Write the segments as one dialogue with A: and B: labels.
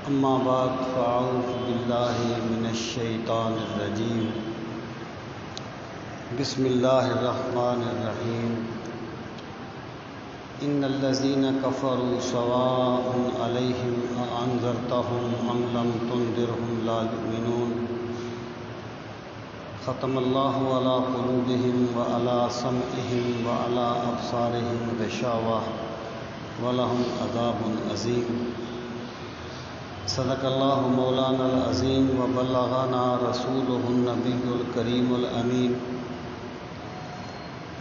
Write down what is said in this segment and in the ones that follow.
A: أما بعد فأعوذ بالله من الشيطان الرجيم بسم الله الرحمن الرحيم إن الذين كفروا سواء عليهم أأنذرتهم أم لم تنذرهم لا يؤمنون ختم الله على قلوبهم وعلى سمعهم وعلى أبصارهم غشاوة ولهم عذاب عظيم صدق الله مولانا العظيم وبلغنا رسوله النبي الكريم الأمين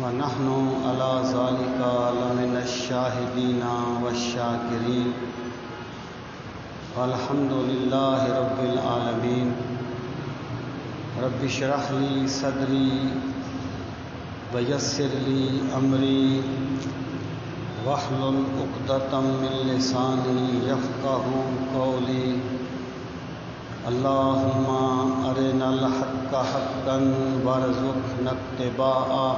A: ونحن على ذلك لمن الشاهدين والشاكرين والحمد لله رب العالمين رب اشرح لي صدري ويسر لي أمري واحلل عقدة من لساني يفقهوا قولي اللهم أرنا الحق حقا وارزقنا اتباعه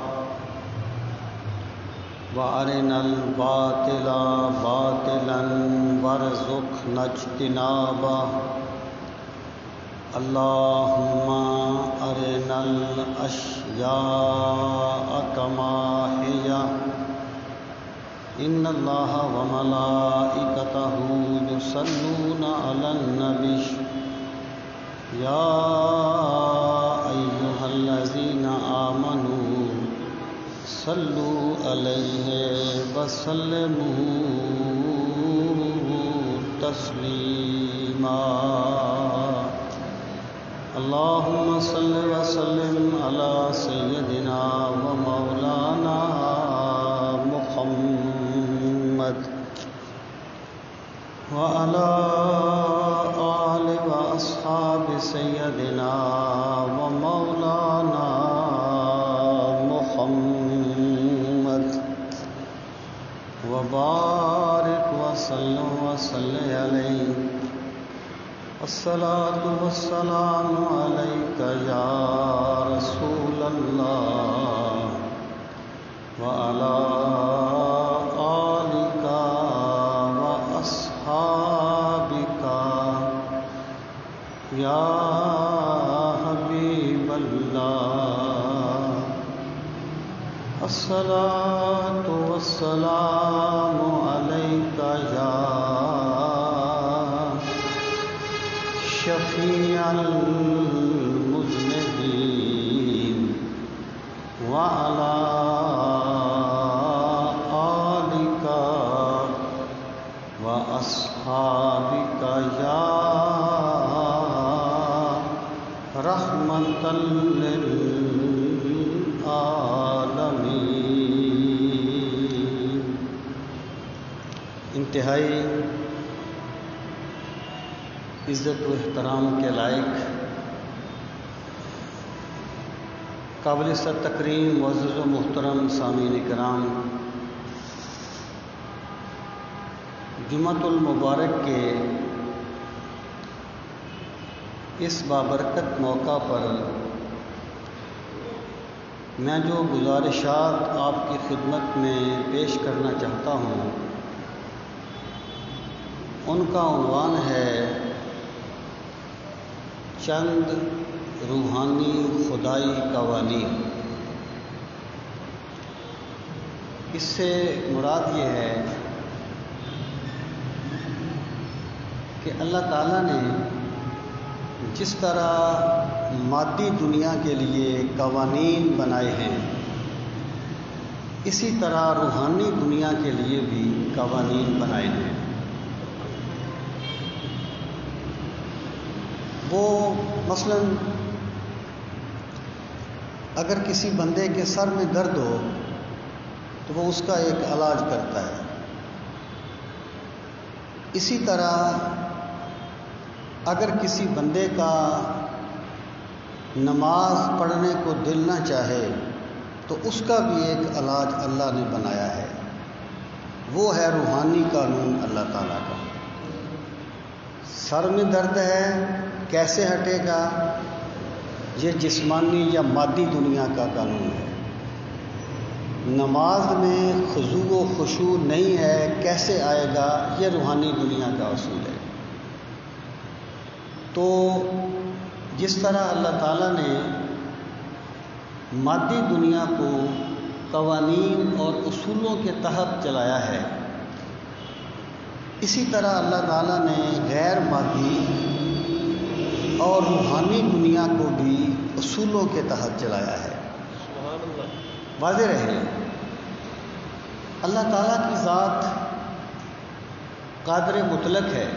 A: وأرنا الباطل باطلا وارزقنا اجتنابه اللهم أرنا الأشياء كما هي إن الله وملائكته يصلون على النبي يا أيها الذين آمنوا صلوا عليه وسلموا تسليما اللهم صل وسلم على سيدنا ومولانا محمد وعلى آل وأصحاب سيدنا ومولانا محمد وبارك وسلم عليه الصلاة والسلام عليك يا رسول الله وعلى آلك وأصحابك يا حبيب الله الصلاة والسلام عليك يا شفيع المذنبين وعلى آلك وأصحابك يا رحمة للعالمين. انتہائی عزت و احترام کے لائق قابل سر تکریم معزز و محترم سامعین کرام، جمعۃ المبارک کے اس بابرکت موقع پر میں جو گزارشات آپ کی خدمت میں پیش کرنا چاہتا ہوں ان کا عنوان ہے چند روحانی خدائی قوانین۔ اس سے مراد یہ ہے کہ اللہ تعالیٰ نے جس طرح مادی دنیا کے لیے قوانین بنائے ہیں اسی طرح روحانی دنیا کے لیے بھی قوانین بنائے ہیں۔ وہ مثلا اگر کسی بندے کے سر میں درد ہو تو وہ اس کا ایک علاج کرتا ہے، اسی طرح اگر کسی بندے کا نماز پڑھنے کو دل نہ چاہے تو اس کا بھی ایک علاج اللہ نے بنایا ہے، وہ ہے روحانی قانون اللہ تعالیٰ کا۔ سر میں درد ہے، کیسے ہٹے گا؟ یہ جسمانی یا مادی دنیا کا قانون ہے۔ نماز میں خضوع و خشوع نہیں ہے، کیسے آئے گا؟ یہ روحانی دنیا کا اصول ہے۔ تو جس طرح اللہ تعالیٰ نے مادی دنیا کو قوانین اور اصولوں کے تحت چلایا ہے، اسی طرح اللہ تعالیٰ نے غیر مادی اور روحانی دنیا کو بھی اصولوں کے تحت چلایا ہے۔
B: سبحان اللہ۔
A: واضح رہے، اللہ تعالیٰ کی ذات قادر مطلق ہے،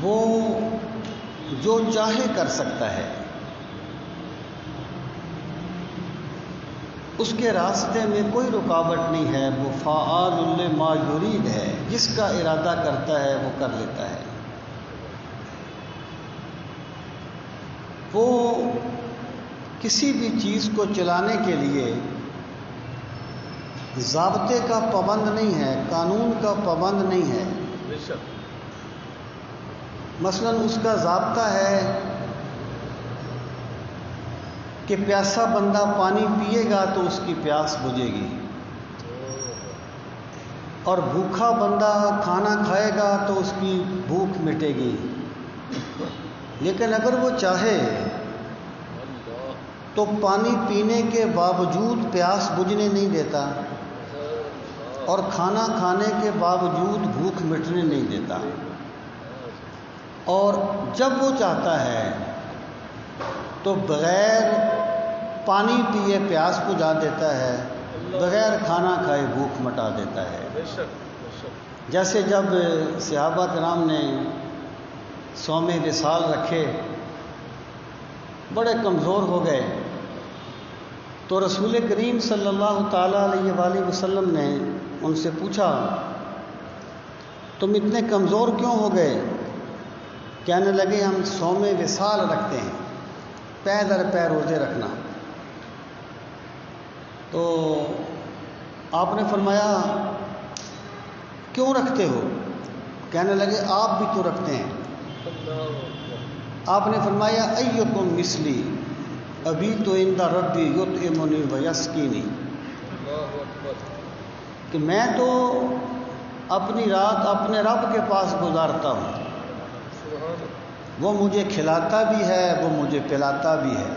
A: وہ جو چاہے کر سکتا ہے، اس کے راستے میں کوئی رکاوٹ نہیں ہے، وہ فعال لما یرید ہے، جس کا ارادہ کرتا ہے وہ کر لیتا ہے۔ وہ کسی بھی چیز کو چلانے کے لیے ضابطے کا پابند نہیں ہے، قانون کا پابند نہیں ہے۔
B: بے شک۔
A: مثلا اس کا ضابطہ ہے کہ پیاسا بندہ پانی پیے گا تو اس کی پیاس بجھے گی، اور بھوکھا بندہ کھانا کھائے گا تو اس کی بھوک مٹے گی۔ لیکن اگر وہ چاہے تو پانی پینے کے باوجود پیاس بجھنے نہیں دیتا، اور کھانا کھانے کے باوجود بھوک مٹنے نہیں دیتا، اور جب وہ چاہتا ہے تو بغیر پانی پیے پیاس بجھا دیتا ہے، بغیر کھانا کھائے بھوک مٹا دیتا ہے۔
B: بے شک، بے شک۔
A: جیسے جب صحابہ کرام نے صوم وصال رکھے، بڑے کمزور ہو گئے، تو رسول کریم صلی اللہ تعالیٰ علیہ وآلہ وسلم نے ان سے پوچھا، تم اتنے کمزور کیوں ہو گئے؟ کہنے لگے ہم صوم وصال رکھتے ہیں، پے در پے روزے رکھنا۔ تو آپ نے فرمایا کیوں رکھتے ہو؟ کہنے لگے آپ بھی تو رکھتے ہیں۔ آپ نے فرمایا ایکم مثلی ابھی تو عند ربی یطعمنی ویسقینی، کہ میں تو اپنی رات اپنے رب کے پاس گزارتا ہوں، وہ مجھے کھلاتا بھی ہے، وہ مجھے پلاتا بھی ہے۔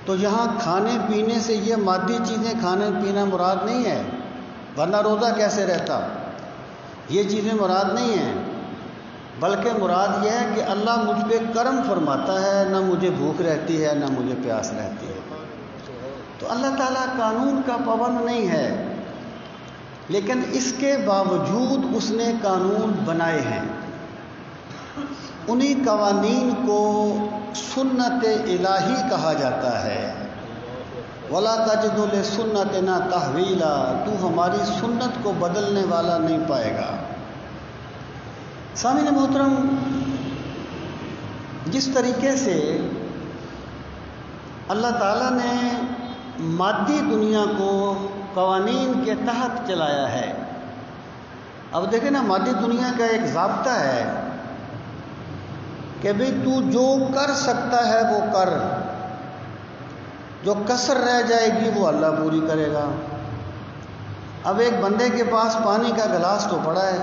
A: تو یہاں کھانے پینے سے یہ مادی چیزیں کھانے پینا مراد نہیں ہے، ورنہ روزہ کیسے رہتا؟ یہ چیزیں مراد نہیں ہیں، بلکہ مراد یہ ہے کہ اللہ مجھ پہ کرم فرماتا ہے، نہ مجھے بھوک رہتی ہے نہ مجھے پیاس رہتی ہے۔ تو اللہ تعالیٰ قانون کا پابند نہیں ہے، لیکن اس کے باوجود اس نے قانون بنائے ہیں۔ انہی قوانین کو سنت الہی کہا جاتا ہے۔ وَلَا تَجِدُ لِسُنَّتِنَا تَحْوِيلًا، تو ہماری سنت کو بدلنے والا نہیں پائے گا۔ سامعین محترم، جس طریقے سے اللہ تعالیٰ نے مادی دنیا کو قوانین کے تحت چلایا ہے، اب دیکھیں نا، مادی دنیا کا ایک ضابطہ ہے کہ بھئی تو جو کر سکتا ہے وہ کر، جو کسر رہ جائے گی وہ اللہ پوری کرے گا۔ اب ایک بندے کے پاس پانی کا گلاس تو پڑا ہے،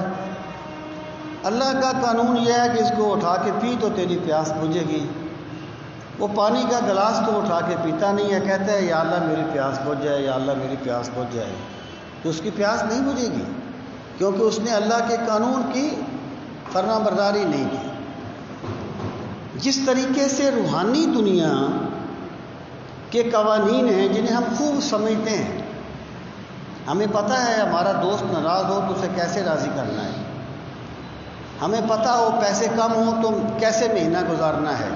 A: اللہ کا قانون یہ ہے کہ اس کو اٹھا کے پی تو تیری پیاس بجھے گی۔ وہ پانی کا گلاس تو اٹھا کے پیتا نہیں ہے، کہتا ہے یا اللہ میری پیاس بجھ جائے، یا اللہ میری پیاس بجھ جائے، تو اس کی پیاس نہیں بجھے گی، کیونکہ اس نے اللہ کے قانون کی فرما برداری نہیں کی۔ جس طریقے سے روحانی دنیا کے قوانین ہیں جنہیں ہم خوب سمجھتے ہیں، ہمیں پتہ ہے ہمارا دوست ناراض ہو تو اسے کیسے راضی کرنا ہے، ہمیں پتہ ہو پیسے کم ہوں تو کیسے مہینہ گزارنا ہے،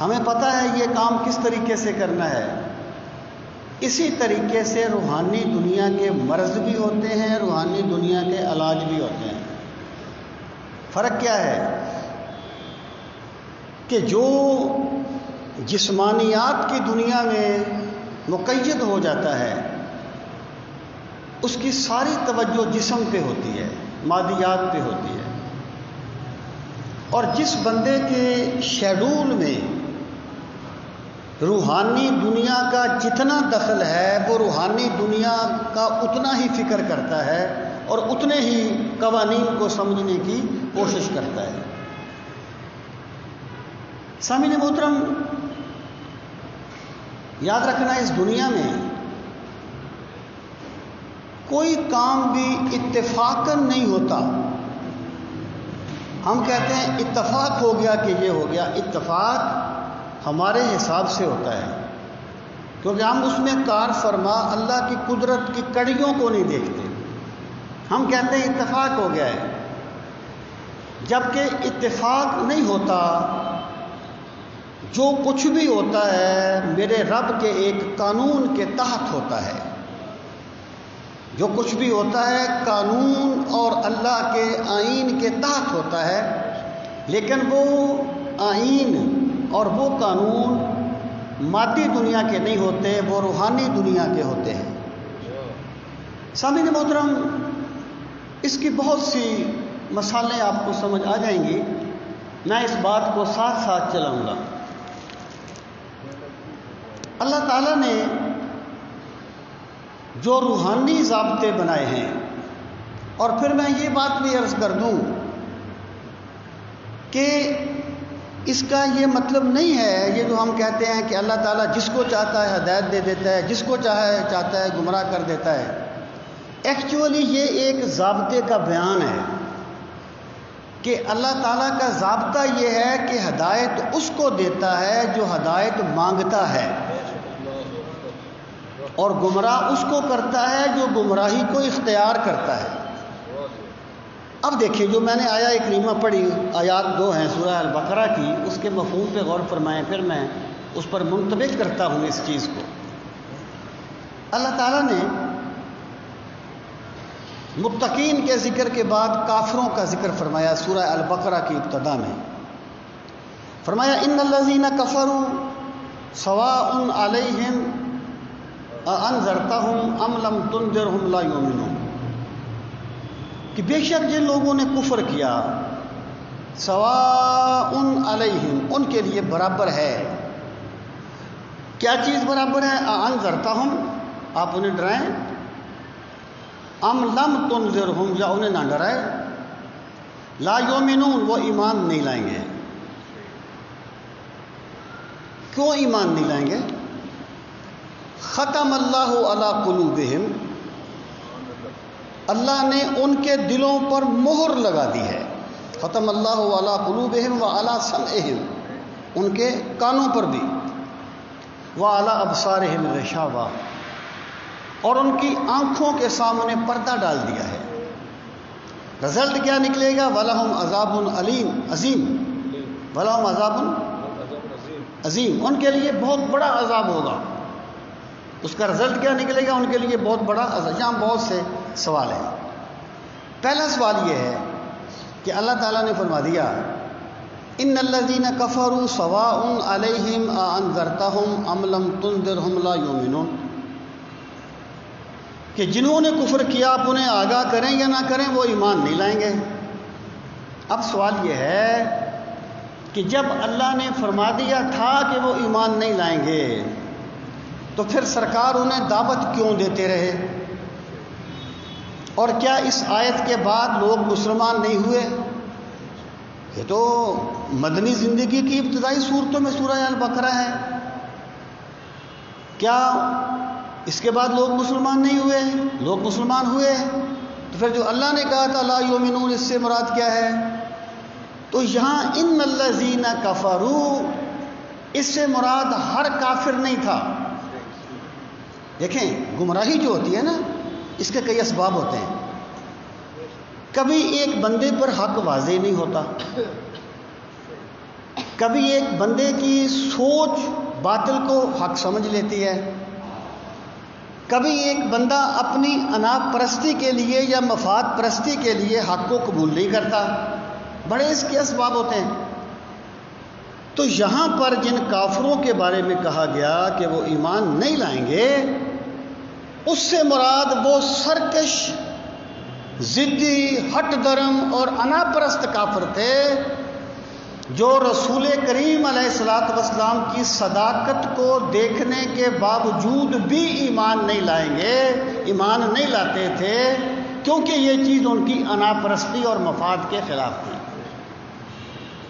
A: ہمیں پتہ ہے یہ کام کس طریقے سے کرنا ہے۔ اسی طریقے سے روحانی دنیا کے مرض بھی ہوتے ہیں، روحانی دنیا کے علاج بھی ہوتے ہیں۔ فرق کیا ہے کہ جو جسمانیات کی دنیا میں مقید ہو جاتا ہے اس کی ساری توجہ جسم پہ ہوتی ہے، مادیات پہ ہوتی ہے، اور جس بندے کے شیڈول میں روحانی دنیا کا جتنا دخل ہے وہ روحانی دنیا کا اتنا ہی فکر کرتا ہے، اور اتنے ہی قوانین کو سمجھنے کی کوشش کرتا ہے۔ سامعین محترم، یاد رکھنا اس دنیا میں کوئی کام بھی اتفاقاً نہیں ہوتا۔ ہم کہتے ہیں اتفاق ہو گیا کہ یہ ہو گیا، اتفاق ہمارے حساب سے ہوتا ہے، کیونکہ ہم اس میں کار فرما اللہ کی قدرت کی کڑیوں کو نہیں دیکھتے۔ ہم کہتے ہیں اتفاق ہو گیا ہے، جبکہ اتفاق نہیں ہوتا۔ جو کچھ بھی ہوتا ہے میرے رب کے ایک قانون کے تحت ہوتا ہے۔ جو کچھ بھی ہوتا ہے قانون اور اللہ کے آئین کے تحت ہوتا ہے، لیکن وہ آئین اور وہ قانون مادی دنیا کے نہیں ہوتے، وہ روحانی دنیا کے ہوتے ہیں۔ سامعین محترم، اس کی بہت سی مثالیں آپ کو سمجھ آ جائیں گی، میں اس بات کو ساتھ ساتھ چلاؤں گا۔ اللہ تعالیٰ نے جو روحانی ضابطے بنائے ہیں، اور پھر میں یہ بات بھی عرض کر دوں کہ اس کا یہ مطلب نہیں ہے، یہ جو ہم کہتے ہیں کہ اللہ تعالیٰ جس کو چاہتا ہے ہدایت دے دیتا ہے، جس کو چاہتا ہے گمراہ کر دیتا ہے۔ ایکچولی یہ ایک ضابطے کا بیان ہے کہ اللہ تعالیٰ کا ضابطہ یہ ہے کہ ہدایت اس کو دیتا ہے جو ہدایت مانگتا ہے، اور گمراہ اس کو کرتا ہے جو گمراہی کو اختیار کرتا ہے۔ اب دیکھیں، جو میں نے آیہ کریمہ پڑھی، آیات 2 ہیں سورہ البقرہ کی، اس کے مفہوم پہ غور فرمائیں، پھر میں اس پر منطبق کرتا ہوں اس چیز کو۔ اللہ تعالیٰ نے متقین کے ذکر کے بعد کافروں کا ذکر فرمایا سورہ البقرہ کی ابتدا میں۔ فرمایا ان الذین کفروا سواء علیہم اانذرتہم ام لم تنذرہم لا یؤمنون، کہ بے شک جن لوگوں نے کفر کیا، سواء علیہم، ان کے لیے برابر ہے۔ کیا چیز برابر ہے؟ اانذرتہم، آپ انہیں ڈرائیں، ام لم تنذرہم، یا انہیں نہ ڈرائے، لا یؤمنون، وہ ایمان نہیں لائیں گے۔ کیوں ایمان نہیں لائیں گے؟ ختم اللہ علی قلوبہم، اللہ نے ان کے دلوں پر مہر لگا دی ہے۔ ختم اللہ علی قلوبہم وعلی سمعہم، ان کے کانوں پر بھی، وعلی ابصارہم غشاوہ، اور ان کی آنکھوں کے سامنے پردہ ڈال دیا ہے۔ رزلٹ کیا نکلے گا؟ وَلَهُمْ عَذَابٌ علیم عظیم، وَلَهُمْ عَذَابٌ عظیم، ان کے لیے بہت بڑا عذاب ہوگا۔ اس کا رزلٹ کیا نکلے گا؟ ان کے لیے بہت بڑا عذاب۔ یہاں بہت سے سوال ہیں۔ پہلا سوال یہ ہے کہ اللہ تعالیٰ نے فرما دیا ان الذین کفروا سواء علیہم اانذرتہم ام لم تنذرہم لا یؤمنون، کہ جنہوں نے کفر کیا آپ انہیں آگاہ کریں یا نہ کریں وہ ایمان نہیں لائیں گے۔ اب سوال یہ ہے کہ جب اللہ نے فرما دیا تھا کہ وہ ایمان نہیں لائیں گے، تو پھر سرکار انہیں دعوت کیوں دیتے رہے؟ اور کیا اس آیت کے بعد لوگ مسلمان نہیں ہوئے؟ یہ تو مدنی زندگی کی ابتدائی صورتوں میں سورہ البقرہ ہے، کیا اس کے بعد لوگ مسلمان نہیں ہوئے؟ لوگ مسلمان ہوئے۔ تو پھر جو اللہ نے کہا تھا لا یؤمنون، اس سے مراد کیا ہے؟ تو یہاں ان الذین کفروا، اس سے مراد ہر کافر نہیں تھا۔ دیکھیں، گمراہی جو ہوتی ہے نا، اس کے کئی اسباب ہوتے ہیں۔ کبھی ایک بندے پر حق واضح نہیں ہوتا، کبھی ایک بندے کی سوچ باطل کو حق سمجھ لیتی ہے، کبھی ایک بندہ اپنی انا پرستی کے لیے یا مفاد پرستی کے لیے حق کو قبول نہیں کرتا، بڑے اس کے اسباب ہوتے ہیں۔ تو یہاں پر جن کافروں کے بارے میں کہا گیا کہ وہ ایمان نہیں لائیں گے، اس سے مراد وہ سرکش، ضدی، ہٹ درم اور انا پرست کافر تھے جو رسول کریم علیہ الصلوۃ والسلام کی صداقت کو دیکھنے کے باوجود بھی ایمان نہیں لائیں گے، ایمان نہیں لاتے تھے۔ کیونکہ یہ چیز ان کی انا پرستی اور مفاد کے خلاف تھی۔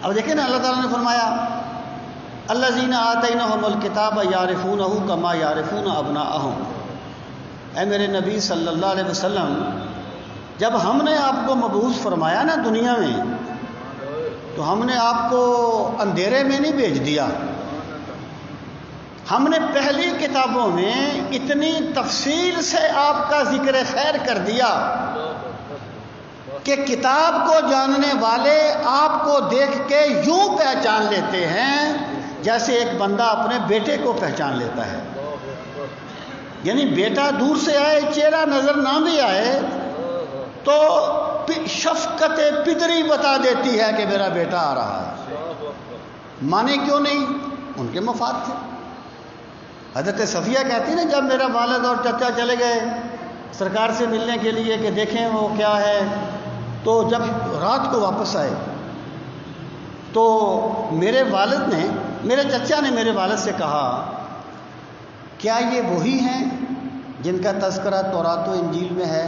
A: اب دیکھیں نا، اللہ تعالیٰ نے فرمایا الذین آتیناہم الکتاب یعرفونہ کما یعرفون ابناءہم۔ اے میرے نبی صلی اللہ علیہ وسلم، جب ہم نے آپ کو مبعوث فرمایا نا دنیا میں، تو ہم نے آپ کو اندھیرے میں نہیں بھیج دیا۔ ہم نے پہلی کتابوں میں اتنی تفصیل سے آپ کا ذکر خیر کر دیا کہ کتاب کو جاننے والے آپ کو دیکھ کے یوں پہچان لیتے ہیں جیسے ایک بندہ اپنے بیٹے کو پہچان لیتا ہے۔ یعنی بیٹا دور سے آئے، چہرہ نظر نہ بھی آئے تو شفقت پدری بتا دیتی ہے کہ میرا بیٹا آ رہا ہے۔ مانے کیوں نہیں؟ ان کے مفاد تھے۔ حضرت صفیہ کہتی نا، جب میرا والد اور چچا چلے گئے سرکار سے ملنے کے لیے کہ دیکھیں وہ کیا ہے، تو جب رات کو واپس آئے تو میرے والد نے، میرے چچا نے میرے والد سے کہا کیا یہ وہی ہیں جن کا تذکرہ تورات و انجیل میں ہے؟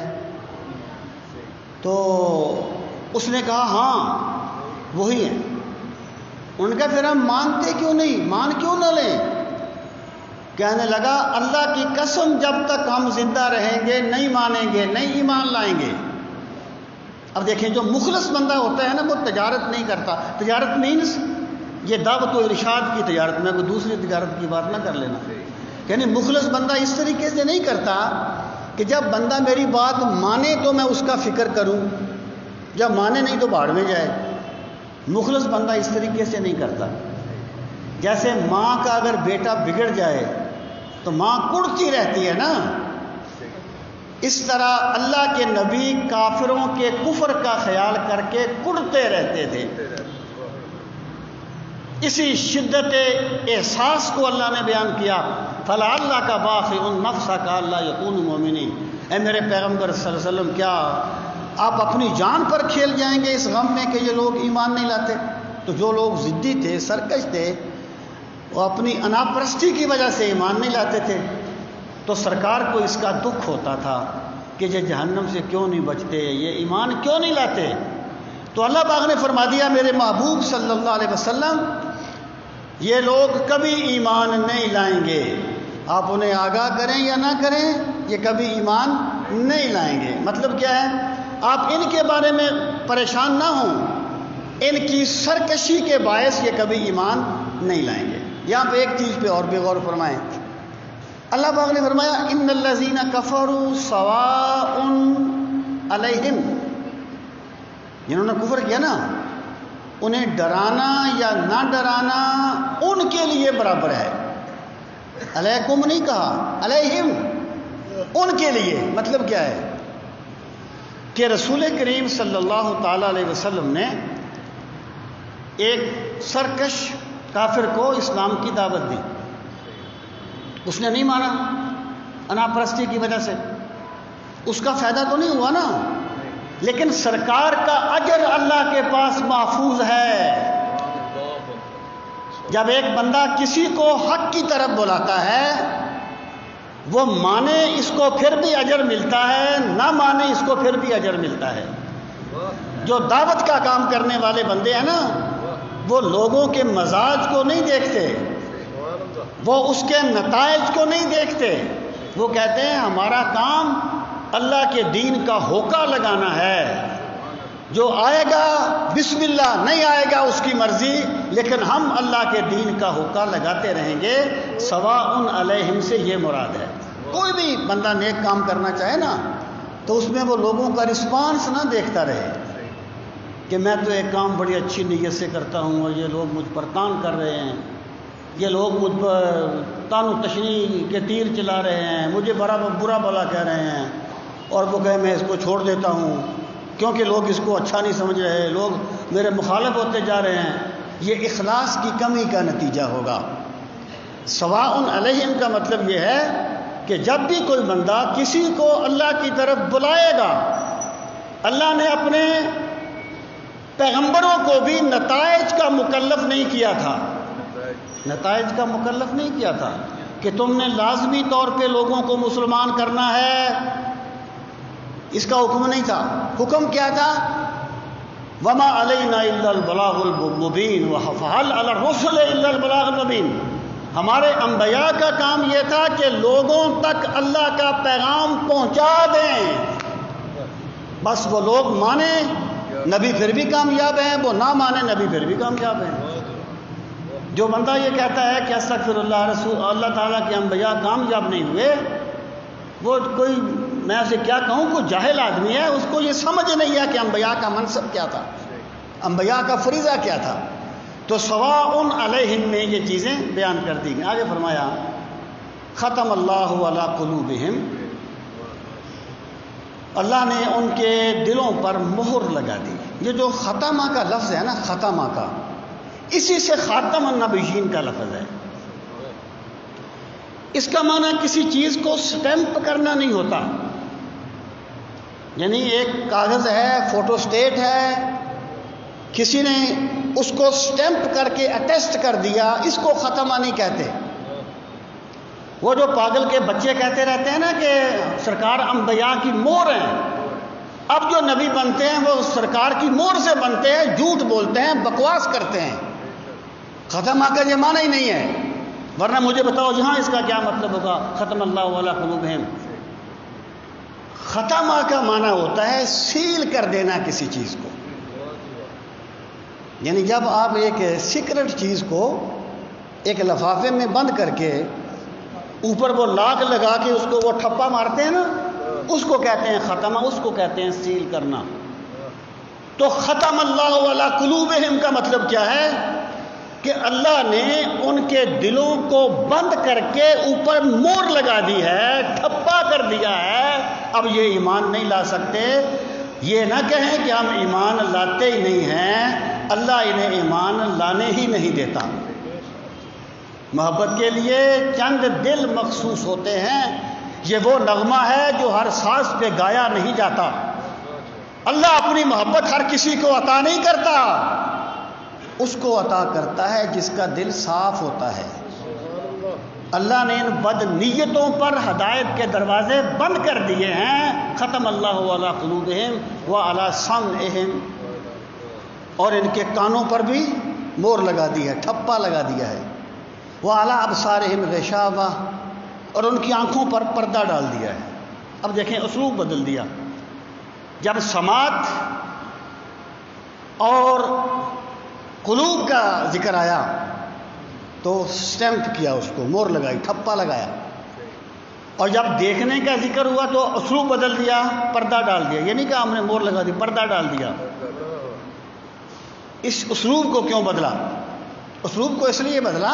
A: تو اس نے کہا ہاں وہی ہیں۔ ان کا پھر ہم مانتے کیوں نہیں، مان کیوں نہ لیں؟ کہنے لگا اللہ کی قسم جب تک ہم زندہ رہیں گے نہیں مانیں گے، نہیں ایمان لائیں گے۔ اب دیکھیں جو مخلص بندہ ہوتا ہے نا وہ تجارت نہیں کرتا۔ تجارت مینس یہ دعوت و ارشاد کی تجارت، میں کوئی دوسری تجارت کی بات نہ کر لینا۔ یعنی مخلص بندہ اس طریقے سے نہیں کرتا کہ جب بندہ میری بات مانے تو میں اس کا فکر کروں، جب مانے نہیں تو بھاڑ میں جائے۔ مخلص بندہ اس طریقے سے نہیں کرتا۔ جیسے ماں کا اگر بیٹا بگڑ جائے تو ماں کڑتی رہتی ہے نا، اس طرح اللہ کے نبی کافروں کے کفر کا خیال کر کے کڑتے رہتے تھے۔ اسی شدت احساس کو اللہ نے بیان کیا، فَلَعَلَّكَ بَاخِعٌ نَفْسَكَ أَلَّا يَكُونُوا مُؤْمِنِينَ۔ اے میرے پیغمبر صلی اللہ علیہ وسلم، کیا آپ اپنی جان پر کھیل جائیں گے اس غم میں کہ یہ لوگ ایمان نہیں لاتے؟ تو جو لوگ ضدی تھے، سرکش تھے، وہ اپنی اناپرستی کی وجہ سے ایمان نہیں لاتے تھے، تو سرکار کو اس کا دکھ ہوتا تھا کہ یہ جہنم سے کیوں نہیں بچتے، یہ ایمان کیوں نہیں لاتے۔ تو اللہ پاک نے فرما دیا میرے محبوب صلی اللہ علیہ وسلم یہ لوگ کبھی ایمان نہیں لائیں گے، آپ انہیں آگاہ کریں یا نہ کریں یہ کبھی ایمان نہیں لائیں گے۔ مطلب کیا ہے؟ آپ ان کے بارے میں پریشان نہ ہوں، ان کی سرکشی کے باعث یہ کبھی ایمان نہیں لائیں گے۔ یہاں پہ ایک چیز پہ اور بھی غور فرمائیں، اللہ پاک نے فرمایا ان الذین کفروا سواء علیہم، جنہوں نے کفر کیا نا انہیں ڈرانا یا نہ ڈرانا ان کے لیے برابر ہے۔ علیکم نہیں کہا، علیہم، ان کے لیے۔ مطلب کیا ہے کہ رسول کریم صلی اللہ تعالی علیہ وسلم نے ایک سرکش کافر کو اسلام کی دعوت دی، اس نے نہیں مانا اناپرستی کی وجہ سے، اس کا فائدہ تو نہیں ہوا نا، لیکن سرکار کا اجر اللہ کے پاس محفوظ ہے۔ جب ایک بندہ کسی کو حق کی طرف بلاتا ہے، وہ مانے اس کو پھر بھی اجر ملتا ہے، نہ مانے اس کو پھر بھی اجر ملتا ہے۔ جو دعوت کا کام کرنے والے بندے ہیں نا، وہ لوگوں کے مزاج کو نہیں دیکھتے، وہ اس کے نتائج کو نہیں دیکھتے، وہ کہتے ہیں ہمارا کام اللہ کے دین کا ہوکا لگانا ہے، جو آئے گا بسم اللہ، نہیں آئے گا اس کی مرضی، لیکن ہم اللہ کے دین کا ہوکا لگاتے رہیں گے۔ سواء علیہم سے یہ مراد ہے، کوئی بھی بندہ نیک کام کرنا چاہے نا تو اس میں وہ لوگوں کا رسپانس نہ دیکھتا رہے کہ میں تو ایک کام بڑی اچھی نیت سے کرتا ہوں اور یہ لوگ مجھ پر تان کر رہے ہیں، یہ لوگ مجھ پر تان و تشنیع کے تیر چلا رہے ہیں، مجھے برا بلا کہہ رہے ہیں، اور وہ کہے میں اس کو چھوڑ دیتا ہوں کیونکہ لوگ اس کو اچھا نہیں سمجھ رہے، لوگ میرے مخالف ہوتے جا رہے ہیں، یہ اخلاص کی کمی کا نتیجہ ہوگا۔ سواء علیہم کا مطلب یہ ہے کہ جب بھی کوئی بندہ کسی کو اللہ کی طرف بلائے گا، اللہ نے اپنے پیغمبروں کو بھی نتائج کا مکلف نہیں کیا تھا، نتائج کا مکلف نہیں کیا تھا کہ تم نے لازمی طور پہ لوگوں کو مسلمان کرنا ہے، اس کا حکم نہیں تھا. حکم کیا تھا؟ وما علینا الا البلاغ المبین وهل علی الرسل الا البلاغ المبین. ہمارے انبیاء کا کام یہ تھا کہ لوگوں تک اللہ کا پیغام پہنچا دیں. بس وہ لوگ مانیں نبی پھر بھی کامیاب ہیں، وہ نہ مانیں نبی پھر بھی کامیاب ہیں. جو بندہ یہ کہتا ہے کہ استغفر اللہ رسول اللہ تعالیٰ کے انبیاء کامیاب نہیں ہوئے، وہ کوئی، میں اسے کیا کہوں، کوئی جاہل آدمی ہے. اس کو یہ سمجھ نہیں ہے کہ انبیاء کا منصب کیا تھا، انبیاء کا فریضہ کیا تھا. تو سواء علیہم میں یہ چیزیں بیان کر دی گئی. آگے فرمایا ختم اللہ علی قلوبہم، اللہ نے ان کے دلوں پر مہر لگا دی. یہ جو ختمہ کا لفظ ہے نا، ختمہ کا، اسی سے خاتم النبیین کا لفظ ہے. اس کا معنی کسی چیز کو سٹیمپ کرنا نہیں ہوتا. یعنی ایک کاغذ ہے، فوٹو سٹیٹ ہے، کسی نے اس کو سٹیمپ کر کے اٹیسٹ کر دیا، اس کو ختمہ نہیں کہتے. وہ جو پاگل کے بچے کہتے رہتے ہیں نا کہ سرکار انبیاء کی مور ہیں. اب جو نبی بنتے ہیں وہ سرکار کی مور سے بنتے ہیں، جھوٹ بولتے ہیں، بکواس کرتے ہیں. ختمہ کا یہ معنی ہی نہیں ہے. ورنہ مجھے بتاؤ جہاں اس کا کیا مطلب ہوگا ختم اللہ علی قلوبہم. ختمہ کا معنی ہوتا ہے سیل کر دینا کسی چیز کو. یعنی جب آپ ایک سیکرٹ چیز کو ایک لفافے میں بند کر کے اوپر وہ لاک لگا کے اس کو وہ ٹھپا مارتے ہیں نا، اس کو کہتے ہیں ختمہ، اس کو کہتے ہیں سیل کرنا. تو ختم اللہ علی قلوبہم کا مطلب کیا ہے کہ اللہ نے ان کے دلوں کو بند کر کے اوپر مور لگا دی ہے، ٹھپا کر دیا ہے. اب یہ ایمان نہیں لا سکتے. یہ نہ کہیں کہ ہم ایمان لاتے ہی نہیں ہیں، اللہ انہیں ایمان لانے ہی نہیں دیتا. محبت کے لیے چند دل مخصوص ہوتے ہیں. یہ وہ نغمہ ہے جو ہر ساز پہ گایا نہیں جاتا. اللہ اپنی محبت ہر کسی کو عطا نہیں کرتا، اس کو عطا کرتا ہے جس کا دل صاف ہوتا ہے. اللہ نے ان بد نیتوں پر ہدایت کے دروازے بند کر دیے ہیں. ختم اللہ علی قلوبہم وعلی سمعہم، اور ان کے کانوں پر بھی مور لگا دی ہے، ٹھپا لگا دیا ہے. وعلی ابصارہم غشاوہ، اور ان کی آنکھوں پر پردہ ڈال دیا ہے. اب دیکھیں اسلوب بدل دیا. جب سماعت اور قلوب کا ذکر آیا تو سٹیمپ کیا، اس کو مور لگائی، ٹھپا لگایا. اور جب دیکھنے کا ذکر ہوا تو اسلوب بدل دیا، پردہ ڈال دیا. یہ نہیں کہ ہم نے مور لگا دی، پردہ ڈال دیا. اس اسلوب کو کیوں بدلا؟ اسلوب کو اس لیے بدلا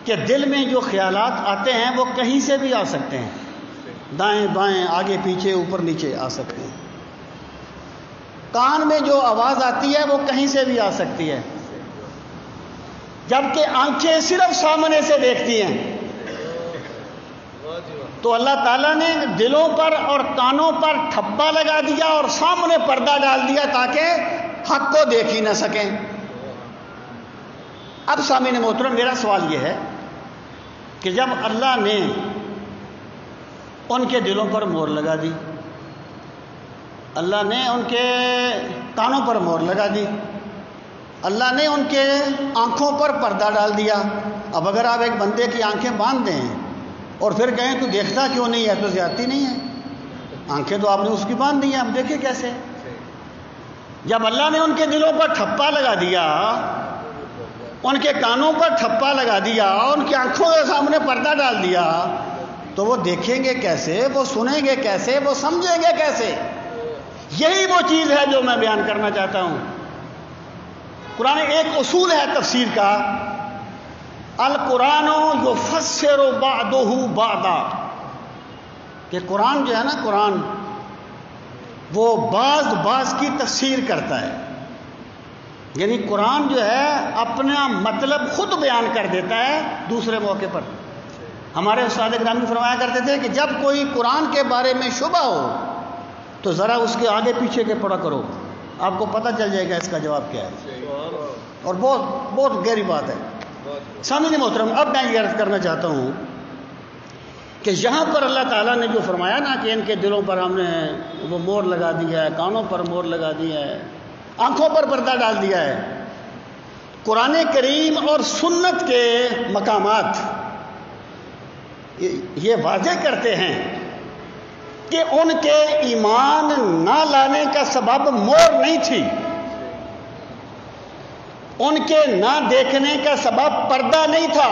A: کہ دل میں جو خیالات آتے ہیں وہ کہیں سے بھی آ سکتے ہیں، دائیں بائیں، آگے پیچھے، اوپر نیچے آ سکتے ہیں. کان میں جو آواز آتی ہے وہ کہیں سے بھی آ سکتی ہے، جبکہ آنکھیں صرف سامنے سے دیکھتی ہیں. تو اللہ تعالیٰ نے دلوں پر اور کانوں پر ٹھپا لگا دیا اور سامنے پردہ ڈال دیا تاکہ حق کو دیکھ ہی نہ سکیں. اب سامعین محترم، میرا سوال یہ ہے کہ جب اللہ نے ان کے دلوں پر مہر لگا دی، اللہ نے ان کے کانوں پر مہر لگا دی، اللہ نے ان کے آنکھوں پر پردہ ڈال دیا. اب اگر آپ ایک بندے کی آنکھیں باندھ دیں اور پھر کہیں تو دیکھتا کیوں نہیں ہے، تو زیادتی نہیں ہے. آنکھیں تو آپ نے اس کی باندھ دی ہیں، اب دیکھیں کیسے. جب اللہ نے ان کے دلوں پر ٹھپا لگا دیا، ان کے کانوں پر ٹھپا لگا دیا، ان کی آنکھوں کے سامنے پردہ ڈال دیا، تو وہ دیکھیں گے کیسے، وہ سنیں گے کیسے، وہ سمجھیں گے کیسے؟ یہی وہ چیز ہے جو میں بیان کرنا چاہتا ہوں. قرآن ایک اصول ہے تفسیر کا، القرآن یفسر بعضہ بعضا، کہ قرآن جو ہے نا، قرآن وہ بعض کی تفسیر کرتا ہے. یعنی قرآن جو ہے اپنا مطلب خود بیان کر دیتا ہے دوسرے موقع پر. ہمارے استاد گرامی فرمایا کرتے تھے کہ جب کوئی قرآن کے بارے میں شبہ ہو تو ذرا اس کے آگے پیچھے کے پڑھا کرو، آپ کو پتہ چل جائے گا اس کا جواب کیا ہے. اور بہت گہری بات ہے. سامعین محترم، اب میں یہ عرض کرنا چاہتا ہوں کہ یہاں پر اللہ تعالیٰ نے جو فرمایا نا کہ ان کے دلوں پر ہم نے وہ مور لگا دیا ہے، کانوں پر مور لگا دیا ہے، آنکھوں پر پردہ ڈال دیا ہے، قرآن کریم اور سنت کے مقامات یہ واضح کرتے ہیں کہ ان کے ایمان نہ لانے کا سبب مور نہیں تھی، ان کے نہ دیکھنے کا سبب پردہ نہیں تھا،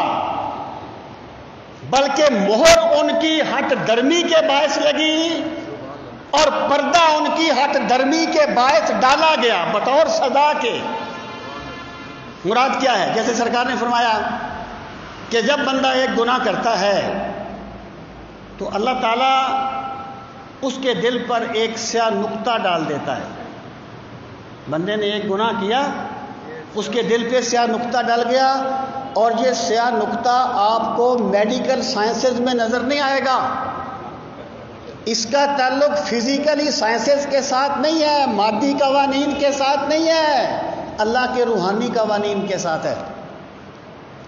A: بلکہ مہر ان کی ہٹ درمی کے باعث لگی اور پردہ ان کی ہٹ درمی کے باعث ڈالا گیا بطور سزا کے۔ مراد کیا ہے؟ جیسے سرکار نے فرمایا کہ جب بندہ ایک گناہ کرتا ہے تو اللہ تعالیٰ اس کے دل پر ایک سیاہ نقطہ ڈال دیتا ہے۔ بندے نے ایک گناہ کیا، اس کے دل پہ سیاہ نقطہ ڈل گیا، اور یہ سیاہ نقطہ آپ کو میڈیکل سائنسز میں نظر نہیں آئے گا، اس کا تعلق فزیکلی سائنسز کے ساتھ نہیں ہے، مادی قوانین کے ساتھ نہیں ہے، اللہ کے روحانی قوانین کے ساتھ ہے۔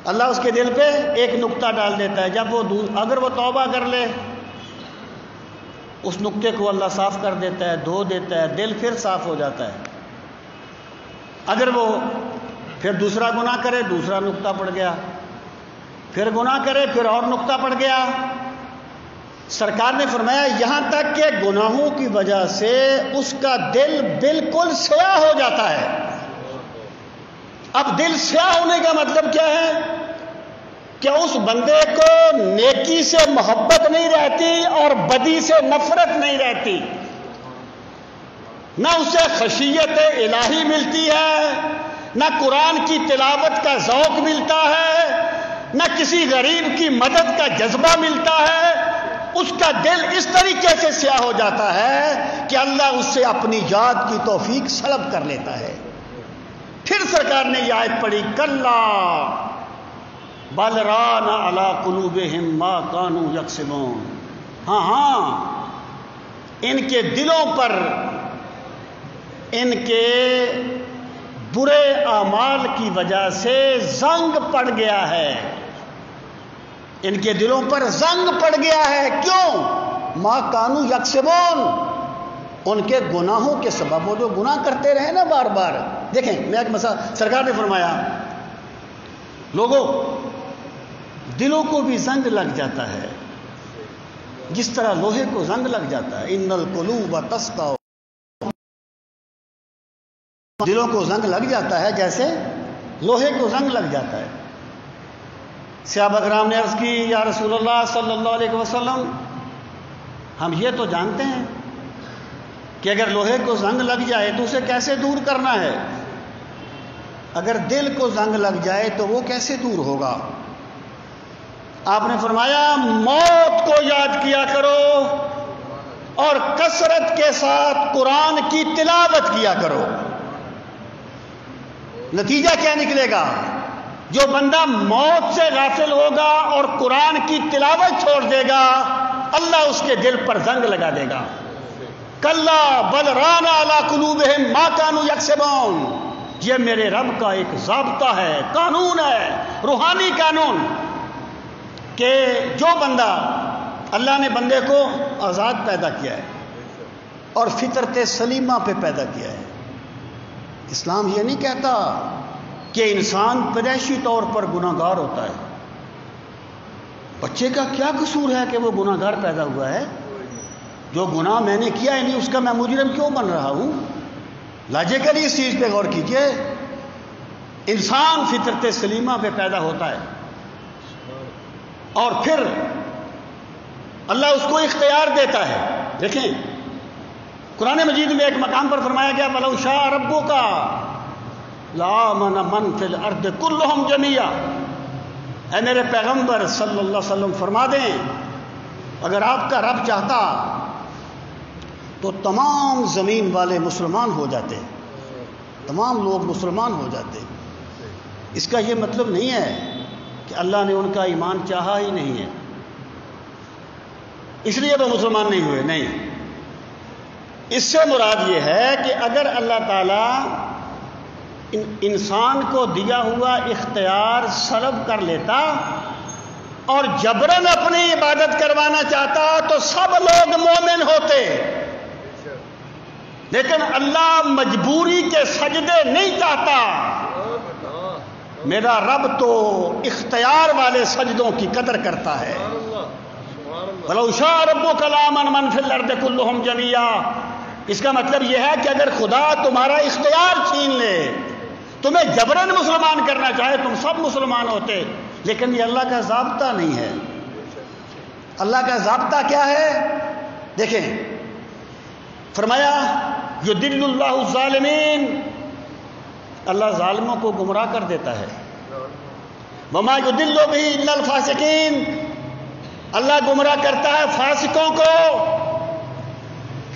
A: اللہ اس کے دل پہ ایک نقطہ ڈال دیتا ہے، جب وہ اگر وہ توبہ کر لے اس نقطے کو اللہ صاف کر دیتا ہے، دھو دیتا ہے، دل پھر صاف ہو جاتا ہے۔ اگر وہ پھر دوسرا گناہ کرے، دوسرا نقطہ پڑ گیا، پھر گناہ کرے، پھر اور نقطہ پڑ گیا۔ سرکار نے فرمایا یہاں تک کہ گناہوں کی وجہ سے اس کا دل بالکل سیاہ ہو جاتا ہے۔ اب دل سیاہ ہونے کا مطلب کیا ہے؟ کہ اس بندے کو نیکی سے محبت نہیں رہتی اور بدی سے نفرت نہیں رہتی، نہ اسے خشیت الہی ملتی ہے، نہ قرآن کی تلاوت کا ذوق ملتا ہے، نہ کسی غریب کی مدد کا جذبہ ملتا ہے۔ اس کا دل اس طریقے سے سیاہ ہو جاتا ہے کہ اللہ اس سے اپنی یاد کی توفیق سلب کر لیتا ہے۔ پھر سرکار نے یہ آیت پڑھی کلا بل ران علی قلوبہم ما کانوا یکسبون، ہاں ان کے دلوں پر ان کے برے اعمال کی وجہ سے زنگ پڑ گیا ہے، ان کے دلوں پر زنگ پڑ گیا ہے۔ کیوں؟ ما کانوا یکسبون، ان کے گناہوں کے سبب، وہ جو گناہ کرتے رہے نا بار بار۔ دیکھیں میں ایک مسئلہ، سرکار نے فرمایا لوگوں دلوں کو بھی زنگ لگ جاتا ہے جس طرح لوہے کو زنگ لگ جاتا ہے۔ ان القلوب تسطع، دلوں کو زنگ لگ جاتا ہے جیسے لوہے کو زنگ لگ جاتا ہے۔ صحابہ کرام نے عرض کی یا رسول اللہ صلی اللہ علیہ وسلم، ہم یہ تو جانتے ہیں کہ اگر لوہے کو زنگ لگ جائے تو اسے کیسے دور کرنا ہے، اگر دل کو زنگ لگ جائے تو وہ کیسے دور ہوگا؟ آپ نے فرمایا موت کو یاد کیا کرو اور کثرت کے ساتھ قرآن کی تلاوت کیا کرو۔ نتیجہ کیا نکلے گا؟ جو بندہ موت سے غافل ہوگا اور قرآن کی تلاوت چھوڑ دے گا، اللہ اس کے دل پر زنگ لگا دے گا۔ کلا بل ران علی قلوبہم ما کانوا یکسبون، یہ میرے رب کا ایک ضابطہ ہے، قانون ہے، روحانی قانون، کہ جو بندہ، اللہ نے بندے کو آزاد پیدا کیا ہے اور فطرت سلیمہ پہ پیدا کیا ہے۔ اسلام یہ نہیں کہتا کہ انسان پیدائشی طور پر گناہ گار ہوتا ہے۔ بچے کا کیا قصور ہے کہ وہ گناہ گار پیدا ہوا ہے؟ جو گناہ میں نے کیا ہے نہیں اس کا میں مجرم کیوں بن رہا ہوں؟ لاجیکلی اس چیز پہ غور کیجئے۔ انسان فطرت سلیمہ پہ پیدا ہوتا ہے اور پھر اللہ اس کو اختیار دیتا ہے۔ دیکھیں قرآن مجید میں ایک مقام پر فرمایا گیا وَلَوْ شَاءَ رَبُّكَ لَآمَنَ مَنْ فِي الْأَرْضِ كُلُّهُمْ جَمِيعًا، اے میرے پیغمبر صلی اللہ علیہ وسلم فرما دیں اگر آپ کا رب چاہتا تو تمام زمین والے مسلمان ہو جاتے، تمام لوگ مسلمان ہو جاتے۔ اس کا یہ مطلب نہیں ہے کہ اللہ نے ان کا ایمان چاہا ہی نہیں ہے اس لیے وہ مسلمان نہیں ہوئے، نہیں۔ اس سے مراد یہ ہے کہ اگر اللہ تعالیٰ انسان کو دیا ہوا اختیار سلب کر لیتا اور جبرن اپنی عبادت کروانا چاہتا تو سب لوگ مومن ہوتے، لیکن اللہ مجبوری کے سجدے نہیں چاہتا۔ میرا رب تو اختیار والے سجدوں کی قدر کرتا ہے۔ وَلَوْ شَاءَ رَبُّكَ لَآمَنَ مَنْ فِي الْأَرْضِ كُلُّهُمْ جَمِيعًا، اس کا مطلب یہ ہے کہ اگر خدا تمہارا اختیار چھین لے، تمہیں جبرن مسلمان کرنا چاہے، تم سب مسلمان ہوتے، لیکن یہ اللہ کا ضابطہ نہیں ہے۔ اللہ کا ضابطہ کیا ہے؟ دیکھیں، فرمایا یضل اللہ الظالمین، اللہ ظالموں کو گمراہ کر دیتا ہے۔ وما یضل بہ الا الفاسقین، اللہ گمراہ کرتا ہے فاسقوں کو۔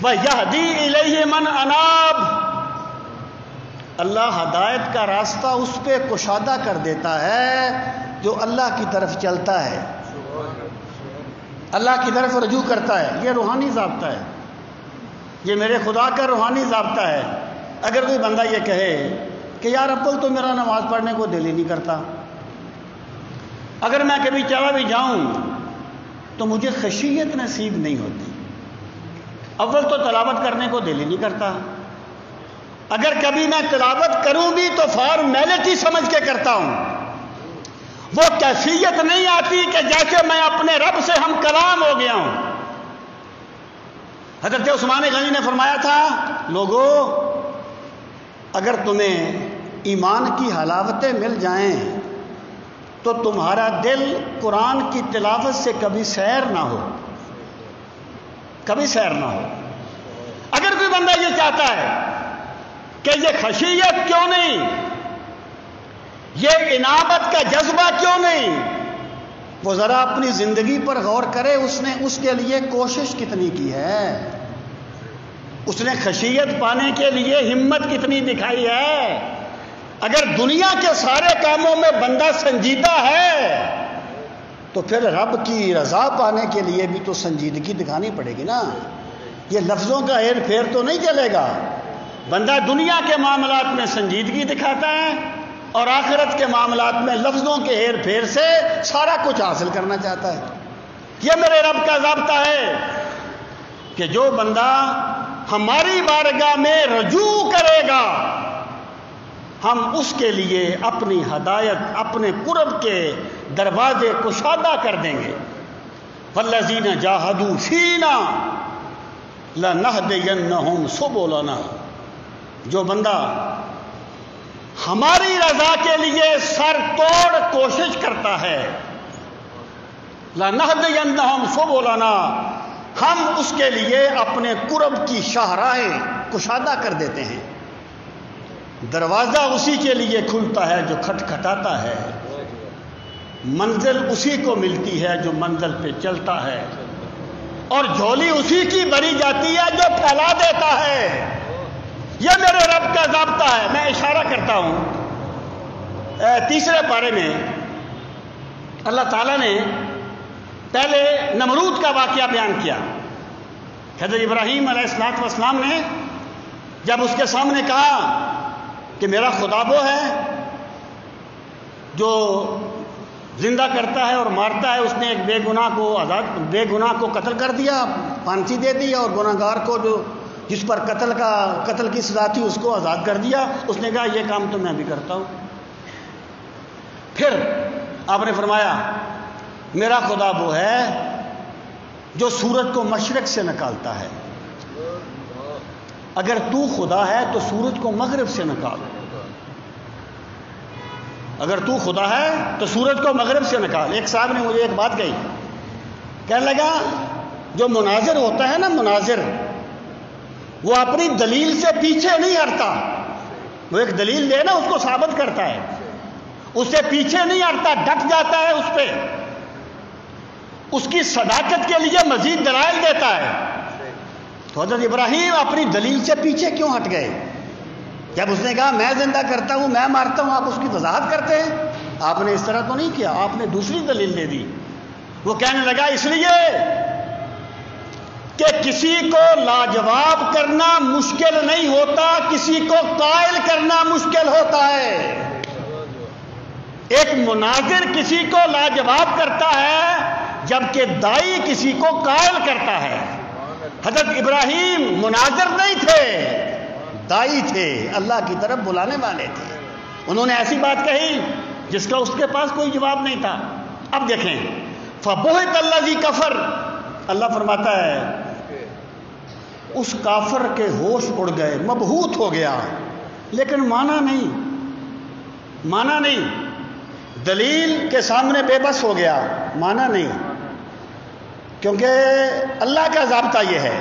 A: وَيَهْدِي إِلَيْهِ مَنْ أَنَابَ، اللہ ہدایت کا راستہ اس پہ کشادہ کر دیتا ہے جو اللہ کی طرف چلتا ہے، اللہ کی طرف رجوع کرتا ہے۔ یہ روحانی ضابطہ ہے، یہ میرے خدا کا روحانی ضابطہ ہے۔ اگر کوئی بندہ یہ کہے کہ یار ابل تو میرا نماز پڑھنے کو دل ہی نہیں کرتا، اگر میں کبھی چلا بھی جاؤں تو مجھے خشیت نصیب نہیں ہوتی، اول تو تلاوت کرنے کو دل ہی نہیں کرتا، اگر کبھی میں تلاوت کروں بھی تو فارمیلٹی سمجھ کے کرتا ہوں، وہ کیفیت نہیں آتی کہ جیسے میں اپنے رب سے ہم کلام ہو گیا ہوں۔ حضرت عثمان غنی نے فرمایا تھا، لوگو اگر تمہیں ایمان کی حلاوتیں مل جائیں تو تمہارا دل قرآن کی تلاوت سے کبھی سیر نہ ہو، کبھی سیر نہ ہو۔ اگر کوئی بندہ یہ چاہتا ہے کہ یہ خشیت کیوں نہیں، یہ انابت کا جذبہ کیوں نہیں، وہ ذرا اپنی زندگی پر غور کرے، اس نے اس کے لیے کوشش کتنی کی ہے، اس نے خشیت پانے کے لیے ہمت کتنی دکھائی ہے۔ اگر دنیا کے سارے کاموں میں بندہ سنجیدہ ہے تو پھر رب کی رضا پانے کے لیے بھی تو سنجیدگی دکھانی پڑے گی نا۔ یہ لفظوں کا ہیر پھیر تو نہیں چلے گا۔ بندہ دنیا کے معاملات میں سنجیدگی دکھاتا ہے اور آخرت کے معاملات میں لفظوں کے ہیر پھیر سے سارا کچھ حاصل کرنا چاہتا ہے۔ یہ میرے رب کا ضابطہ ہے کہ جو بندہ ہماری بارگاہ میں رجوع کرے گا، ہم اس کے لیے اپنی ہدایت، اپنے قرب کے دروازے کشادہ کر دیں گے۔ والذین جاہدوا فینا لنہدینہم سبلنا، جو بندہ ہماری رضا کے لیے سر توڑ کوشش کرتا ہے، لنہدینہم سبلنا، ہم اس کے لیے اپنے قرب کی شاہراہیں کشادہ کر دیتے ہیں۔ دروازہ اسی کے لیے کھلتا ہے جو کھٹکھٹاتا ہے، منزل اسی کو ملتی ہے جو منزل پہ چلتا ہے، اور جھولی اسی کی بھری جاتی ہے جو پھیلا دیتا ہے۔ یہ میرے رب کا ضابطہ ہے۔ میں اشارہ کرتا ہوں، تیسرے پارے میں اللہ تعالیٰ نے پہلے نمرود کا واقعہ بیان کیا۔ حضرت ابراہیم علیہ السلام نے جب اس کے سامنے کہا کہ میرا خدا وہ ہے جو زندہ کرتا ہے اور مارتا ہے، اس نے ایک بے گناہ کو قتل کر دیا، پھانسی دے دی، اور گناہ گار کو جو جس پر قتل کی سزا تھی اس کو آزاد کر دیا۔ اس نے کہا یہ کام تو میں بھی کرتا ہوں۔ پھر آپ نے فرمایا میرا خدا وہ ہے جو سورج کو مشرق سے نکالتا ہے، اگر تو خدا ہے تو سورج کو مغرب سے نکال، اگر تو خدا ہے تو سورج کو مغرب سے نکال۔ ایک صاحب نے مجھے ایک بات کہی، کہنے لگا جو مناظر ہوتا ہے نا، مناظر، وہ اپنی دلیل سے پیچھے نہیں ہٹتا، وہ ایک دلیل دے نا اس کو ثابت کرتا ہے، اس سے پیچھے نہیں ہٹتا، ڈٹ جاتا ہے اس پہ، اس کی صداقت کے لیے مزید دلائل دیتا ہے۔ تو حضرت ابراہیم اپنی دلیل سے پیچھے کیوں ہٹ گئے؟ جب اس نے کہا میں زندہ کرتا ہوں، میں مارتا ہوں، آپ اس کی وضاحت کرتے ہیں۔ آپ نے اس طرح تو نہیں کیا، آپ نے دوسری دلیل دے دی۔ وہ کہنے لگا اس لیے کہ کسی کو لاجواب کرنا مشکل نہیں ہوتا، کسی کو قائل کرنا مشکل ہوتا ہے۔
C: ایک مناظر کسی کو لاجواب کرتا ہے جبکہ دائی کسی کو قائل کرتا ہے۔ حضرت ابراہیم مناظر نہیں تھے، دائی تھے، اللہ کی طرف بلانے والے تھے۔ انہوں نے ایسی بات کہی جس کا اس کے پاس کوئی جواب نہیں تھا۔ اب دیکھیں، فَبُہِتَ الَّذِي کفر، اللہ فرماتا ہے اس کافر کے ہوش اڑ گئے، مبہوت ہو گیا، لیکن مانا نہیں، دلیل کے سامنے بے بس ہو گیا، مانا نہیں، کیونکہ اللہ کا ضابطہ یہ ہے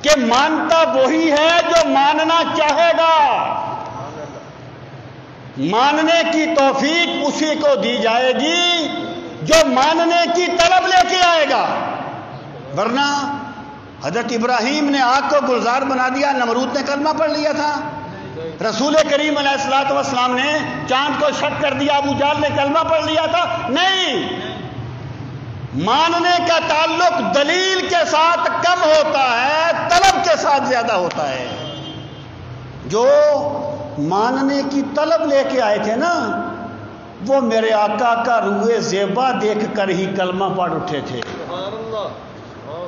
C: کہ مانتا وہی ہے جو ماننا چاہے گا، ماننے کی توفیق اسی کو دی جائے گی جو ماننے کی طلب لے کے آئے گا۔ ورنہ حضرت ابراہیم نے آگ کو گلزار بنا دیا، نمرود نے کلمہ پڑھ لیا تھا، رسول کریم علیہ الصلوۃ والسلام نے چاند کو شک کر دیا، ابو جہل نے کلمہ پڑھ لیا تھا۔ نہیں، ماننے کا تعلق دلیل کے ساتھ کم ہوتا ہے، طلب کے ساتھ زیادہ ہوتا ہے۔ جو ماننے کی طلب لے کے آئے تھے نا، وہ میرے آقا کا روئے زیبا دیکھ کر ہی کلمہ پڑھ اٹھے تھے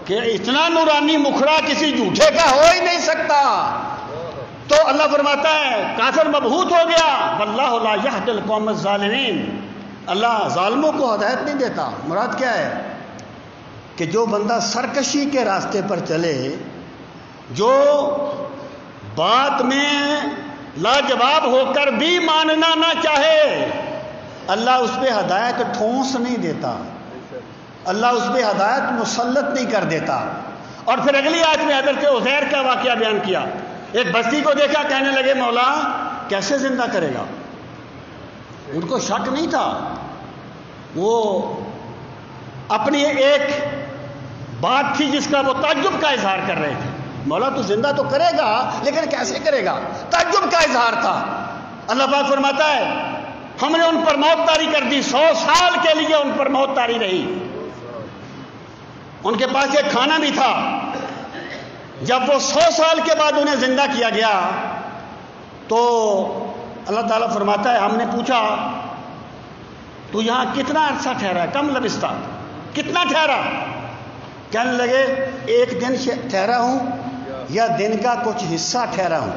C: کہ اتنا نورانی مکھڑا کسی جھوٹے کا ہو ہی نہیں سکتا۔ تو اللہ فرماتا ہے کافر مبہوت ہو گیا، واللہ لا یہدی القوم الظالمین، اللہ ظالموں کو ہدایت نہیں دیتا۔ مراد کیا ہے کہ جو بندہ سرکشی کے راستے پر چلے، جو بات میں لاجواب ہو کر بھی ماننا نہ چاہے، اللہ اس پہ ہدایت ٹھونس نہیں دیتا، اللہ اس پہ ہدایت مسلط نہیں کر دیتا۔ اور پھر اگلی آیت میں حضرت عزیر کا واقعہ بیان کیا، ایک بستی کو دیکھا، کہنے لگے مولا کیسے زندہ کرے گا؟ ان کو شک نہیں تھا، وہ اپنی ایک بات تھی جس کا وہ تعجب کا اظہار کر رہے تھے، مولا تو زندہ تو کرے گا لیکن کیسے کرے گا؟ تعجب کا اظہار تھا۔ اللہ پاک فرماتا ہے ہم نے ان پر موت طاری کر دی، 100 سال کے لیے ان پر موت طاری رہی۔ ان کے پاس ایک کھانا بھی تھا، جب وہ 100 سال کے بعد انہیں زندہ کیا گیا تو اللہ تعالیٰ فرماتا ہے ہم نے پوچھا تو یہاں کتنا عرصہ ٹھہرا ہے؟ کم لبستہ، کتنا ٹھہرا؟ کہنے لگے ایک دن ٹھہرا ہوں یا دن کا کچھ حصہ ٹھہرا ہوں۔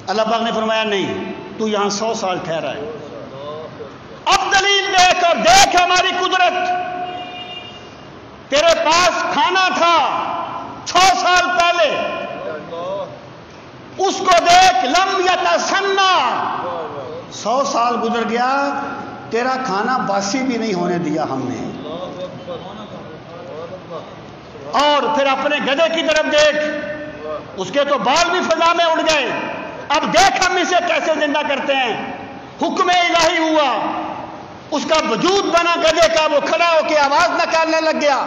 C: اللہ پاک نے فرمایا نہیں، تو یہاں 100 سال ٹھہرا ہے۔ اب دلیل دیکھ اور دیکھ ہماری قدرت، تیرے پاس کھانا تھا 6 سال پہلے، اس کو دیکھ، لم یتسنہ، 100 سال گزر گیا، تیرا کھانا باسی بھی نہیں ہونے دیا ہم نے۔ اور پھر اپنے گدھے کی طرف دیکھ، اس کے تو بال بھی فضا میں اڑ گئے، اب دیکھ ہم اسے کیسے زندہ کرتے ہیں۔ حکم الہی ہوا، اس کا وجود بنا گدھے کا، وہ کھڑا ہو کے آواز نکالنے لگ گیا۔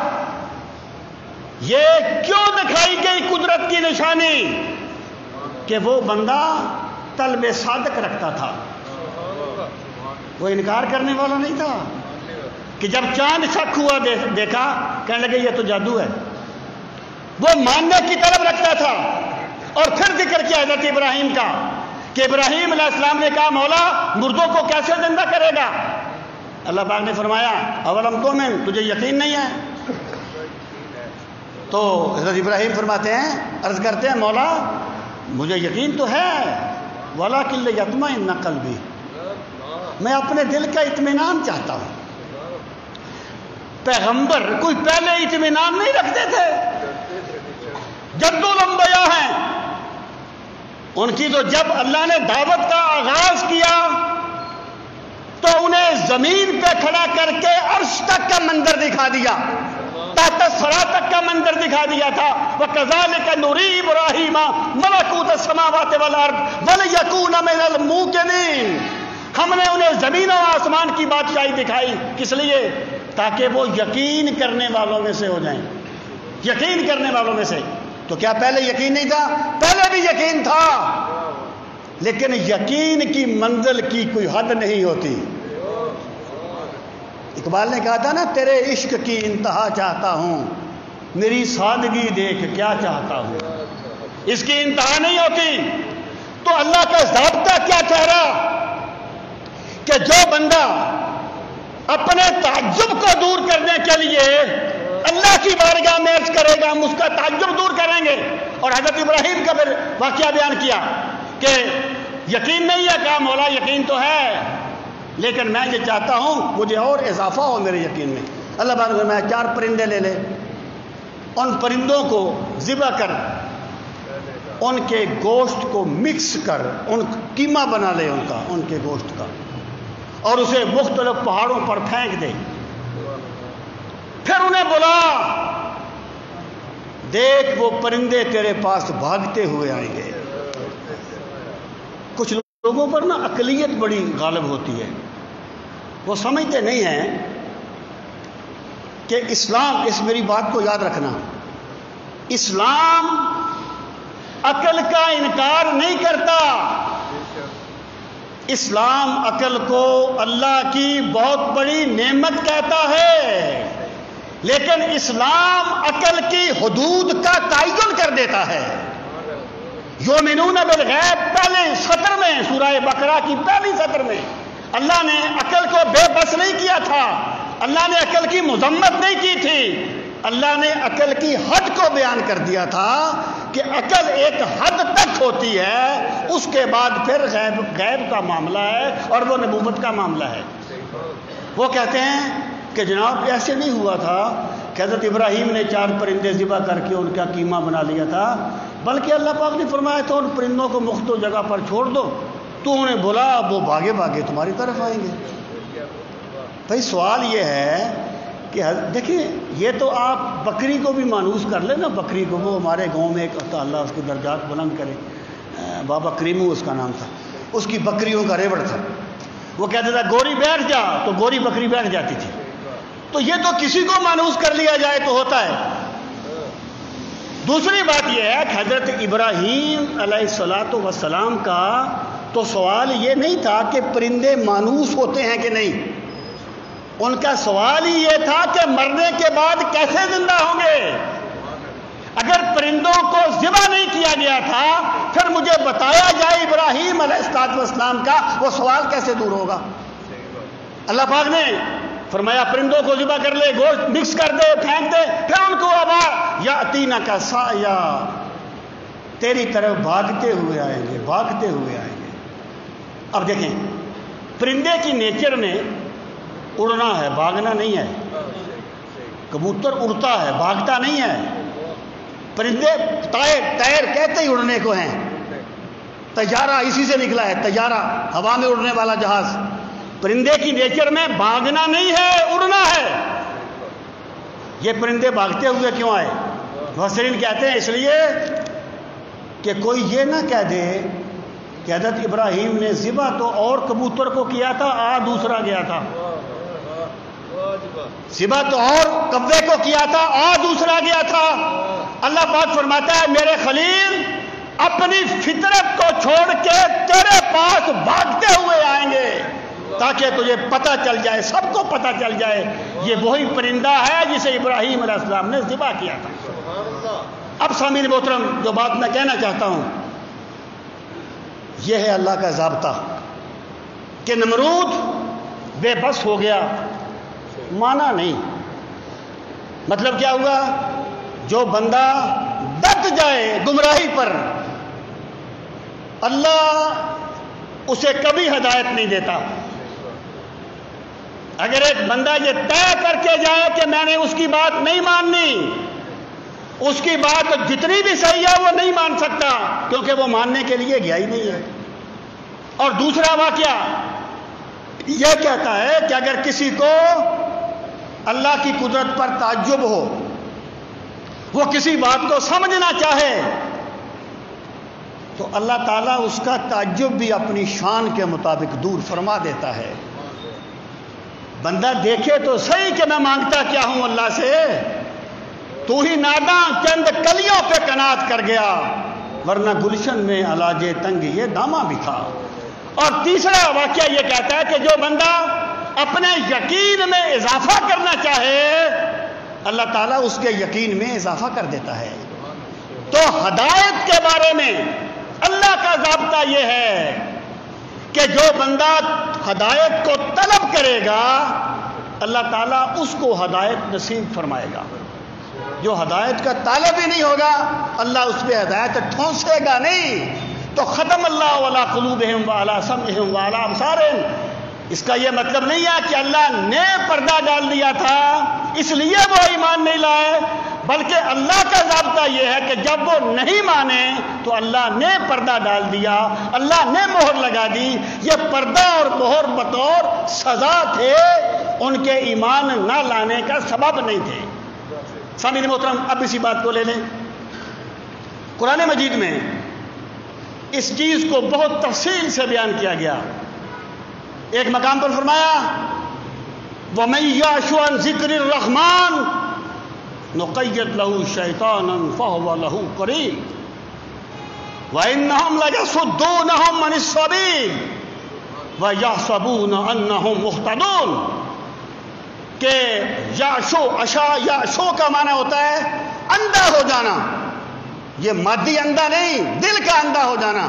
C: یہ کیوں دکھائی گئی قدرت کی نشانی؟ کہ وہ بندہ طلب صادق رکھتا تھا، وہ انکار کرنے والا نہیں تھا، کہ جب چاند شک ہوا دیکھا، کہنے لگے یہ تو جادو ہے، وہ ماننے کی طلب رکھتا تھا۔ اور پھر ذکر کیا حضرت ابراہیم کا کہ ابراہیم علیہ السلام نے کہا مولا مردوں کو کیسے زندہ کرے گا؟ اللہ پاک نے فرمایا اولم تؤمن، تجھے یقین نہیں ہے؟ تو حضرت ابراہیم فرماتے ہیں، عرض کرتے ہیں مولا مجھے یقین تو ہے، ولیکن لیطمئن قلبی، میں اپنے دل کا اطمینان چاہتا ہوں۔ پیغمبر کوئی پہلے اطمینان نہیں رکھتے تھے، جدو الانبیاء ہیں ان کی، تو جب اللہ نے دعوت کا آغاز کیا تو انہیں زمین پہ کھڑا کر کے عرش تک کا منظر دکھا دیا، تحت الثری تک کا منظر دکھا دیا تھا۔ وَكَذَلِكَ نُرِي إِبْرَاهِيمَ مَلَكُوتَ السَّمَاوَاتِ وَالْأَرْضِ وَلِيَكُونَ مِنَ الْمُوقِنِينَ، ہم نے انہیں زمین و آسمان کی بادشاہی دکھائی، کس لیے؟ تاکہ وہ یقین کرنے والوں میں سے ہو جائیں، یقین کرنے والوں میں سے۔ تو کیا پہلے یقین نہیں تھا؟ پہلے بھی یقین تھا، لیکن یقین کی منزل کی کوئی حد نہیں ہوتی۔ اقبال نے کہا تھا نا، تیرے عشق کی انتہا چاہتا ہوں، میری سادگی دیکھ کیا چاہتا ہوں، اس کی انتہا نہیں ہوتی۔ تو اللہ کا ضابطہ کیا ٹھہرا کہ جو بندہ اپنے تعجب کو دور کرنے کے لیے اللہ کی بارگاہ میں عرض کرے گا، ہم اس کا تعجب دور کریں گے. اور حضرت ابراہیم کا پھر واقعہ بیان کیا کہ یقین نہیں ہے، کہا مولا یقین تو ہے، لیکن میں یہ چاہتا ہوں مجھے اور اضافہ ہو میرے یقین میں. اللہ بارک میں 4 پرندے لے لے، ان پرندوں کو ذبح کر، ان کے گوشت کو مکس کر، ان قیمہ بنا لے ان کے گوشت کا، اور اسے مختلف پہاڑوں پر پھینک دے. پھر انہیں بلا، دیکھ وہ پرندے تیرے پاس بھاگتے ہوئے آئیں گے. کچھ لوگوں پر نا عقلیت بڑی غالب ہوتی ہے، وہ سمجھتے نہیں ہیں کہ اسلام، اس میری بات کو یاد رکھنا، اسلام عقل کا انکار نہیں کرتا. اسلام عقل کو اللہ کی بہت بڑی نعمت کہتا ہے، لیکن اسلام عقل کی حدود کا تعین کر دیتا ہے. یؤمنون بالغیب پہلے سطر میں، سورہ بقرہ کی پہلی سطر میں اللہ نے عقل کو بے بس نہیں کیا تھا، اللہ نے عقل کی مذمت نہیں کی تھی، اللہ نے عقل کی حد کو بیان کر دیا تھا کہ عقل ایک حد تک ہوتی ہے، اس کے بعد پھر غیب کا معاملہ ہے اور وہ نبوت کا معاملہ ہے. وہ کہتے ہیں کہ جناب ایسے نہیں ہوا تھا کہ حضرت ابراہیم نے 4 پرندے ذبح کر کے ان کا قیمہ بنا لیا تھا، بلکہ اللہ پاک نے فرمایا تھا ان پرندوں کو مختلف جگہ پر چھوڑ دو، تو انہیں بولا، وہ بھاگے بھاگے تمہاری طرف آئیں گے. بھائی سوال یہ ہے کہ دیکھیں، یہ تو آپ بکری کو بھی مانوس کر لیں نا. بکری کو، وہ ہمارے گاؤں میں ایک اللہ اس کے درجات بلند کرے، بابا کریمو اس کا نام تھا، اس کی بکریوں کا ریوڑ تھا. وہ کہتا تھا گوری بیٹھ جا، تو گوری بکری بیٹھ جاتی تھی. تو یہ تو کسی کو مانوس کر لیا جائے تو ہوتا ہے. دوسری بات یہ ہے کہ حضرت ابراہیم علیہ السلام کا تو سوال یہ نہیں تھا کہ پرندے مانوس ہوتے ہیں کہ نہیں، ان کا سوال ہی یہ تھا کہ مرنے کے بعد کیسے زندہ ہوں گے. اگر پرندوں کو ذبح نہیں کیا گیا تھا پھر مجھے بتایا جائے ابراہیم علیہ السلام کا وہ سوال کیسے دور ہوگا. اللہ پاک نے فرمایا پرندوں کو ذبح کر لے، گوشت مکس کر دے، پھینک دے، پھر ان کو ابا یا اتینا کا سایہ، تیری طرف بھاگتے ہوئے آئیں گے، بھاگتے ہوئے آئیں گے. اب دیکھیں، پرندے کی نیچر میں اڑنا ہے، بھاگنا نہیں ہے. کبوتر اڑتا ہے، بھاگتا نہیں ہے. پرندے طیر کہتے ہی اڑنے کو ہیں. طیارہ اسی سے نکلا ہے، طیارہ ہوا میں اڑنے والا جہاز. پرندے کی نیچر میں بھاگنا نہیں ہے، اڑنا ہے. یہ پرندے بھاگتے ہوئے کیوں آئے؟ مفسرین کہتے ہیں اس لیے کہ کوئی یہ نہ کہہ دے کہ حضرت ابراہیم نے ذبح تو اور کبوتر کو کیا تھا، دوسرا گیا تھا. ذبح تو اور کبے کو کیا تھا، دوسرا گیا تھا. اللہ پاک فرماتا ہے میرے خلیل اپنی فطرت کو چھوڑ کے تیرے پاس بھاگتے ہوئے آئیں گے تاکہ تجھے پتہ چل جائے، سب کو پتہ چل جائے یہ وہی پرندہ ہے جسے ابراہیم علیہ السلام نے ذبح کیا تھا. اب سامعین محترم، جو بات میں کہنا چاہتا ہوں یہ ہے اللہ کا ضابطہ کہ نمرود بے بس ہو گیا، مانا نہیں. مطلب کیا ہوا؟ جو بندہ ڈٹ جائے گمراہی پر اللہ اسے کبھی ہدایت نہیں دیتا. اگر ایک بندہ یہ طے کر کے جائے کہ میں نے اس کی بات نہیں ماننی، اس کی بات جتنی بھی صحیح ہے وہ نہیں مان سکتا کیونکہ وہ ماننے کے لیے گیا ہی نہیں ہے. اور دوسرا واقعہ یہ کہتا ہے کہ اگر کسی کو اللہ کی قدرت پر تعجب ہو، وہ کسی بات کو سمجھنا چاہے تو اللہ تعالیٰ اس کا تعجب بھی اپنی شان کے مطابق دور فرما دیتا ہے. بندہ دیکھے تو صحیح کہ میں مانگتا کیا ہوں اللہ سے، تو ہی ناداں چند کلیوں پہ قناعت کر گیا، ورنہ گلشن میں علاج تنگ یہ داماں بھی تھا. اور تیسرا واقعہ یہ کہتا ہے کہ جو بندہ اپنے یقین میں اضافہ کرنا چاہے اللہ تعالیٰ اس کے یقین میں اضافہ کر دیتا ہے. تو ہدایت کے بارے میں اللہ کا ضابطہ یہ ہے کہ جو بندہ ہدایت کو طلب کرے گا اللہ تعالیٰ اس کو ہدایت نصیب فرمائے گا. جو ہدایت کا طالب ہی نہیں ہوگا اللہ اس پہ ہدایت ٹھونسے گا نہیں. تو ختم اللہ علی قلوبہم وعلی سمعہم وعلی ابصارہم. اس کا یہ مطلب نہیں ہے کہ اللہ نے پردہ ڈال دیا تھا اس لیے وہ ایمان نہیں لائے، بلکہ اللہ کا ضابطہ یہ ہے کہ جب وہ نہیں مانے تو اللہ نے پردہ ڈال دیا، اللہ نے مہر لگا دی. یہ پردہ اور مہر بطور سزا تھے، ان کے ایمان نہ لانے کا سبب نہیں تھے. سامعین محترم، اب اسی بات کو لے لیں. قرآن مجید میں اس چیز کو بہت تفصیل سے بیان کیا گیا. ایک مقام پر فرمایا وَمَن يَعْشُ عَن ذِكْرِ الرَّحْمَٰنِ نُقَيِّضْ لَهُ شَيْطَانًا فَهُوَ لَهُ قَرِينٌ وَإِنَّهُمْ لَيَصُدُّونَهُمْ عَنِ السَّبِيلِ وَيَحْسَبُونَ أَنَّهُمْ مُهْتَدُونَ. کہ یعشو کا معنی ہوتا ہے اندھا ہو جانا. یہ مادی اندھا نہیں، دل کا اندھا ہو جانا.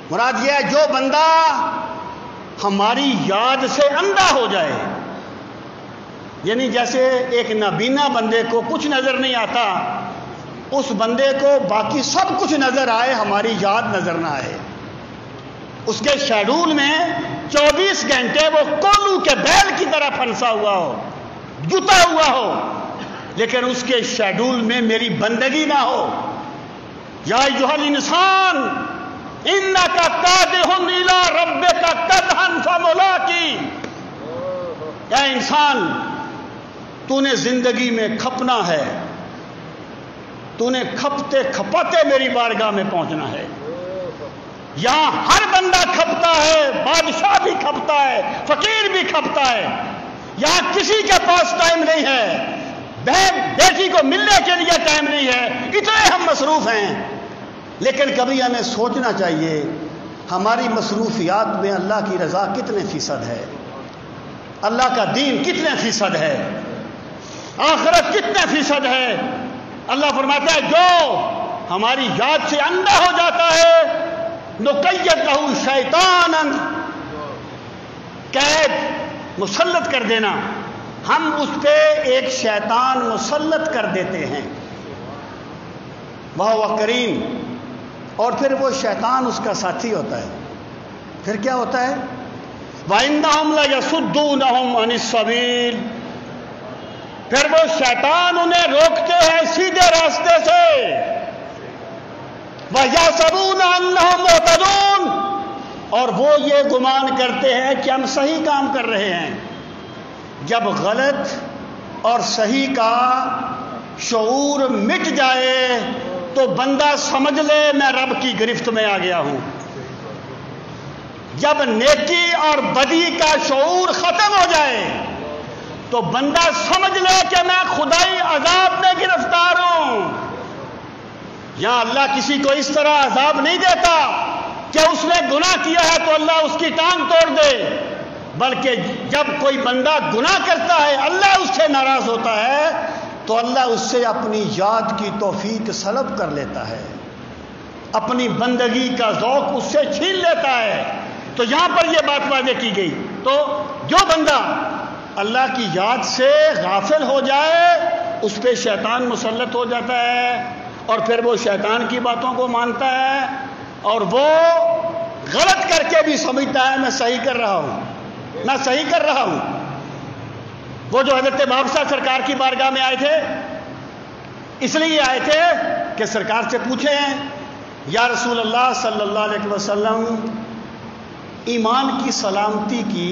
C: مراد یہ ہے جو بندہ ہماری یاد سے اندھا ہو جائے، یعنی جیسے ایک نابینا بندے کو کچھ نظر نہیں آتا، اس بندے کو باقی سب کچھ نظر آئے، ہماری یاد نظر نہ آئے. اس کے شیڈول میں 24 گھنٹے وہ کولو کے بیل کی طرح پھنسا ہوا ہو، جتا ہوا ہو، لیکن اس کے شیڈول میں میری بندگی نہ ہو. یا ایھا الانسان انک کادح الی ربک کدحا فملاقی. اے انسان، تو نے زندگی میں کھپنا ہے، تو نے کھپتے کھپاتے میری بارگاہ میں پہنچنا ہے. یہاں ہر بندہ کھپتا ہے، بادشاہ بھی کھپتا ہے، فقیر بھی کھپتا ہے. یہاں کسی کے پاس ٹائم نہیں ہے، بہن بیٹی کو ملنے کے لیے ٹائم نہیں ہے، اتنے ہم مصروف ہیں. لیکن کبھی ہمیں سوچنا چاہیے ہماری مصروفیات میں اللہ کی رضا کتنے فیصد ہے، اللہ کا دین کتنے فیصد ہے، آخرت کتنے فیصد ہے. اللہ فرماتا ہے جو ہماری یاد سے اندھا ہو جاتا ہے نقیض لہ شیطانا، قید مسلط کر دینا، ہم اس پہ ایک شیطان مسلط کر دیتے ہیں. وَهُوَ قَرِينٌ، اور پھر وہ شیطان اس کا ساتھی ہوتا ہے. پھر کیا ہوتا ہے؟ وَإِنَّهُمْ لَيَصُدُّونَهُمْ عَنِ السَّبِيلِ، پھر وہ شیطان انہیں روکتے ہیں سیدھے راستے سے. وَيَحْسَبُونَ أَنَّهُمْ مُهْتَدُونَ، اور وہ یہ گمان کرتے ہیں کہ ہم صحیح کام کر رہے ہیں. جب غلط اور صحیح کا شعور مٹ جائے تو بندہ سمجھ لے میں رب کی گرفت میں آ گیا ہوں. جب نیکی اور بدی کا شعور ختم ہو جائے تو بندہ سمجھ لے کہ میں خدائی عذاب میں گرفتار ہوں. یہاں اللہ کسی کو اس طرح عذاب نہیں دیتا کہ اس نے گناہ کیا ہے تو اللہ اس کی ٹانگ توڑ دے، بلکہ جب کوئی بندہ گناہ کرتا ہے اللہ اس سے ناراض ہوتا ہے تو اللہ اس سے اپنی یاد کی توفیق سلب کر لیتا ہے، اپنی بندگی کا ذوق اس سے چھین لیتا ہے. تو یہاں پر یہ بات واضح کی گئی. تو جو بندہ اللہ کی یاد سے غافل ہو جائے اس پہ شیطان مسلط ہو جاتا ہے، اور پھر وہ شیطان کی باتوں کو مانتا ہے، اور وہ غلط کر کے بھی سمجھتا ہے میں صحیح کر رہا ہوں، میں صحیح کر رہا ہوں. وہ جو حضرت بابشاہ سرکار کی بارگاہ میں آئے تھے اس لیے آئے تھے کہ سرکار سے پوچھیں یا رسول اللہ صلی اللہ علیہ وسلم ایمان کی سلامتی کی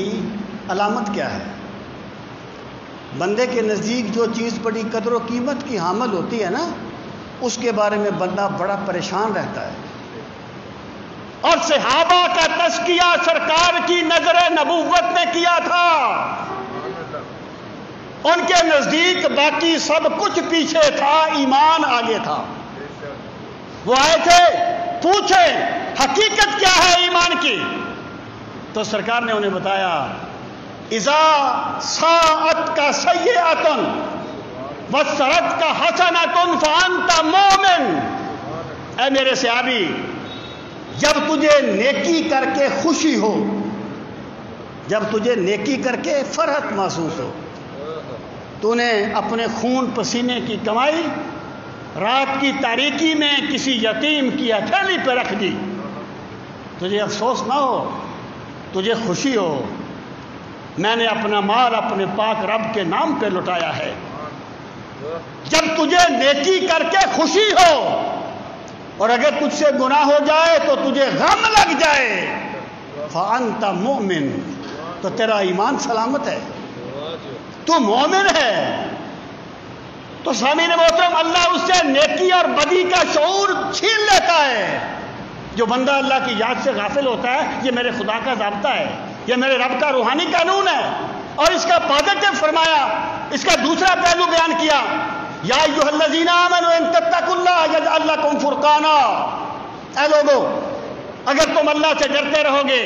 C: علامت کیا ہے؟ بندے کے نزدیک جو چیز بڑی قدر و قیمت کی حامل ہوتی ہے نا اس کے بارے میں بندہ بڑا پریشان رہتا ہے. اور صحابہ کا تزکیہ سرکار کی نظر نبوت نے کیا تھا. ان کے نزدیک باقی سب کچھ پیچھے تھا، ایمان آگے تھا. وہ آئے تھے پوچھیں حقیقت کیا ہے ایمان کی، تو سرکار نے انہیں بتایا اذا ساءت کا سیئۃ وسرت کا حسنۃ فانت مومن. اے میرے صحابی، جب تجھے نیکی کر کے خوشی ہو، جب تجھے نیکی کر کے فرحت محسوس ہو، تو نے اپنے خون پسینے کی کمائی رات کی تاریکی میں کسی یتیم کی ہتھیلی پہ رکھ دی، تجھے افسوس نہ ہو، تجھے خوشی ہو، میں نے اپنا مال اپنے پاک رب کے نام پہ لٹایا ہے۔ جب تجھے نیکی کر کے خوشی ہو اور اگر تجھ سے گناہ ہو جائے تو تجھے غم لگ جائے، فأنت مؤمن، تو تیرا ایمان سلامت ہے، تو مومن ہے۔ تو سامعین محترم، اللہ اس سے نیکی اور بدی کا شعور چھین لیتا ہے۔ جو بندہ اللہ کی یاد سے غافل ہوتا ہے، یہ میرے خدا کا ضابطہ ہے، یہ میرے رب کا روحانی قانون ہے، اور اس کا پازیٹو فرمایا، اس کا دوسرا پہلو بیان کیا، یا ایھا الذین آمنوا ان تتقوا اللہ یجعل لکم فرقانا، اے لوگو اگر تم اللہ سے ڈرتے رہو گے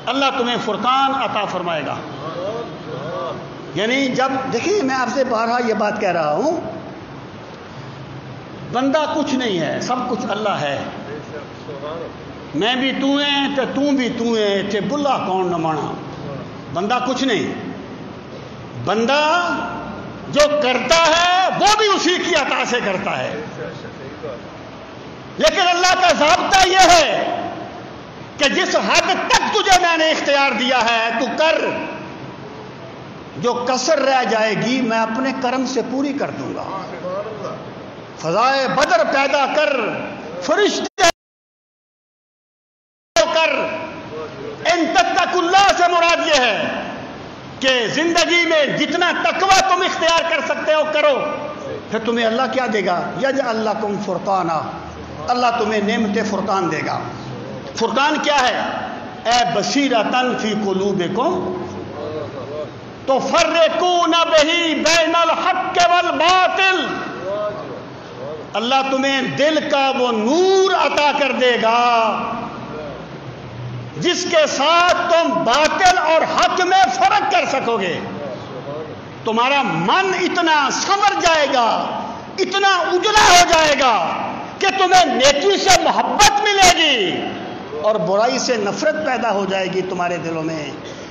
C: اللہ تمہیں فرقان عطا فرمائے گا۔ یعنی جب دیکھیے، میں آپ سے بارہا یہ بات کہہ رہا ہوں، بندہ کچھ نہیں ہے، سب کچھ اللہ ہے۔ میں بھی تو ہیں تے تو بھی تو ہیں تے بلا کون نہ مانا، بندہ کچھ نہیں، بندہ جو کرتا ہے وہ بھی اسی کی عطا سے کرتا ہے، لیکن اللہ کا ضابطہ یہ ہے کہ جس حد تک تجھے میں نے اختیار دیا ہے تو کر، جو کسر رہ جائے گی میں اپنے کرم سے پوری کر دوں گا۔ فضائے بدر پیدا کر، فرشتے کر، ان تتقوا اللہ سے مراد یہ ہے کہ زندگی میں جتنا تقوی تم اختیار کر سکتے ہو کرو، پھر تمہیں اللہ کیا دے گا؟ یجعل لکم فرقانا، اللہ تمہیں نعمت فرقان دے گا۔ فرقان کیا ہے؟ اے بصیرۃ فی قلوبکم تفرقون بہ بین الحق والباطل، اللہ تمہیں دل کا وہ نور عطا کر دے گا جس کے ساتھ تم باطل اور حق میں فرق کر سکو گے۔ تمہارا من اتنا سنور جائے گا، اتنا اجلا ہو جائے گا کہ تمہیں نیکی سے محبت ملے گی اور برائی سے نفرت پیدا ہو جائے گی تمہارے دلوں میں۔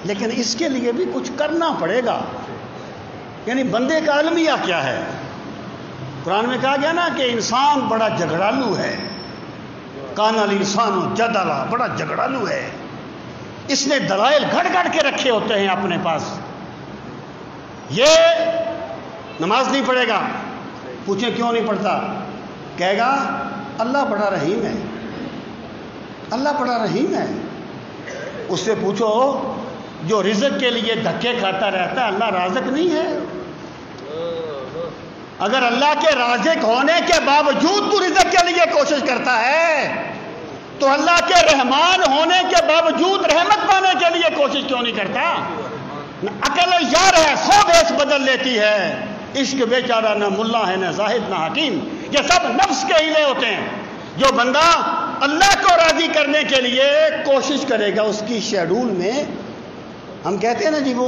C: لیکن اس کے لیے بھی کچھ کرنا پڑے گا۔ یعنی بندے کا المیہ کیا ہے؟ قرآن میں کہا گیا نا کہ انسان بڑا جھگڑالو ہے، کان الانسان جدلا، بڑا جھگڑالو ہے، اس نے دلائل گھڑ گھڑ کے رکھے ہوتے ہیں اپنے پاس۔ یہ نماز نہیں پڑھے گا، پوچھیں کیوں نہیں پڑھتا؟ کہے گا اللہ بڑا رحیم ہے، اللہ بڑا رحیم ہے۔ اس سے پوچھو جو رزق کے لیے دھکے کھاتا رہتا ہے اللہ رازق نہیں ہے؟ اگر اللہ کے رازق ہونے کے باوجود تو رزق کے لیے کوشش کرتا ہے تو اللہ کے رحمان ہونے کے باوجود رحمت پانے کے لیے کوشش کیوں نہیں کرتا؟ عقل یار ہے، 100 بھیس بدل لیتی ہے، عشق بیچارہ نہ ملا ہے نہ زاہد نہ حکیم، یہ سب نفس کے ہیلے ہوتے ہیں۔ جو بندہ اللہ کو راضی کرنے کے لیے کوشش کرے گا اس کی شیڈول میں، ہم کہتے ہیں نا جی وہ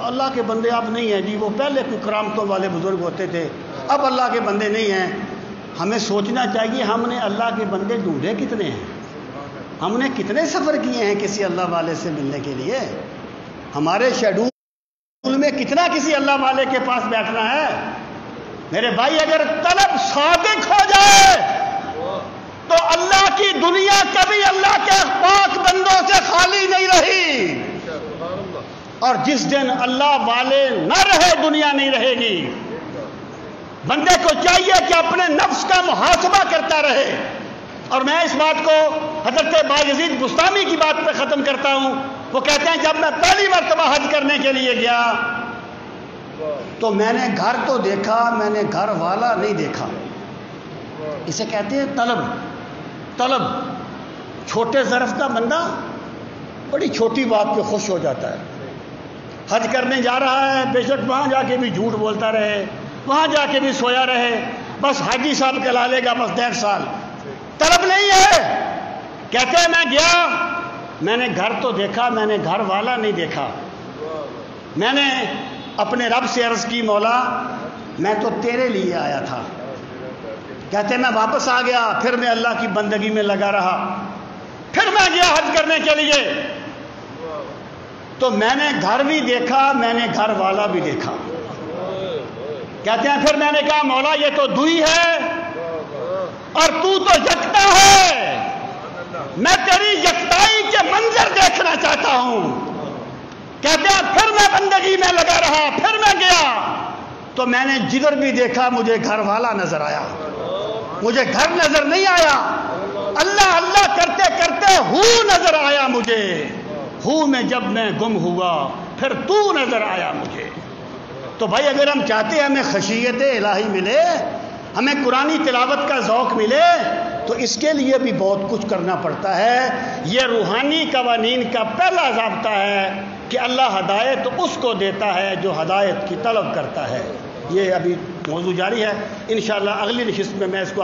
C: اللہ کے بندے اب نہیں ہیں جی، وہ پہلے کوئی کرامتوں والے بزرگ ہوتے تھے، اب اللہ کے بندے نہیں ہیں۔ ہمیں سوچنا چاہیے ہم نے اللہ کے بندے ڈھونڈے کتنے ہیں، ہم نے کتنے سفر کیے ہیں کسی اللہ والے سے ملنے کے لیے، ہمارے شیڈول میں کتنا کسی اللہ والے کے پاس بیٹھنا ہے۔ میرے بھائی اگر طلب صادق ہو جائے تو اللہ کی دنیا کبھی اللہ کے پاک بندوں سے خالی نہیں رہی، اور جس دن اللہ والے نہ رہے دنیا نہیں رہے گی۔ بندے کو چاہیے کہ اپنے نفس کا محاسبہ کرتا رہے۔ اور میں اس بات کو حضرت بایزید بستامی کی بات پہ ختم کرتا ہوں۔ وہ کہتے ہیں جب میں پہلی مرتبہ حج کرنے کے لیے گیا تو میں نے گھر تو دیکھا، میں نے گھر والا نہیں دیکھا۔ اسے کہتے ہیں طلب۔ چھوٹے ظرف کا بندہ بڑی چھوٹی بات پہ خوش ہو جاتا ہے۔ حج کرنے جا رہا ہے، بے شک وہاں جا کے بھی جھوٹ بولتا رہے، وہاں جا کے بھی سویا رہے، بس حاجی صاحب کہلا لے گا بس 1.5 سال۔ طلب نہیں ہے۔ کہتے ہیں میں گیا، میں نے گھر تو دیکھا، میں نے گھر والا نہیں دیکھا۔ میں نے اپنے رب سے عرض کی مولا میں تو تیرے لیے آیا تھا۔ کہتے ہیں میں واپس آ گیا، پھر میں اللہ کی بندگی میں لگا رہا۔ پھر میں گیا حج کرنے کے لیے، تو میں نے گھر بھی دیکھا، میں نے گھر والا بھی دیکھا۔ کہتے ہیں پھر میں نے کہا مولا یہ تو دوئی ہے اور تو یکتا ہے، میں تیری یکتائی کے منظر دیکھنا چاہتا ہوں۔ کہتے ہیں پھر میں بندگی میں لگا رہا، پھر میں گیا تو میں نے جدھر بھی دیکھا مجھے گھر والا نظر آیا، مجھے گھر نظر نہیں آیا۔ اللہ اللہ کرتے کرتے ہو نظر آیا مجھے، ہو میں جب میں گم ہوا پھر تو نظر آیا مجھے۔ تو بھائی اگر ہم چاہتے ہیں ہمیں خشیت الہی ملے، ہمیں قرآنی تلاوت کا ذوق ملے، تو اس کے لیے بھی بہت کچھ کرنا پڑتا ہے۔ یہ روحانی قوانین کا پہلا ضابطہ ہے کہ اللہ ہدایت اس کو دیتا ہے جو ہدایت کی طلب کرتا ہے۔ یہ ابھی موضوع جاری ہے، انشاءاللہ اگلی نشست میں اس کو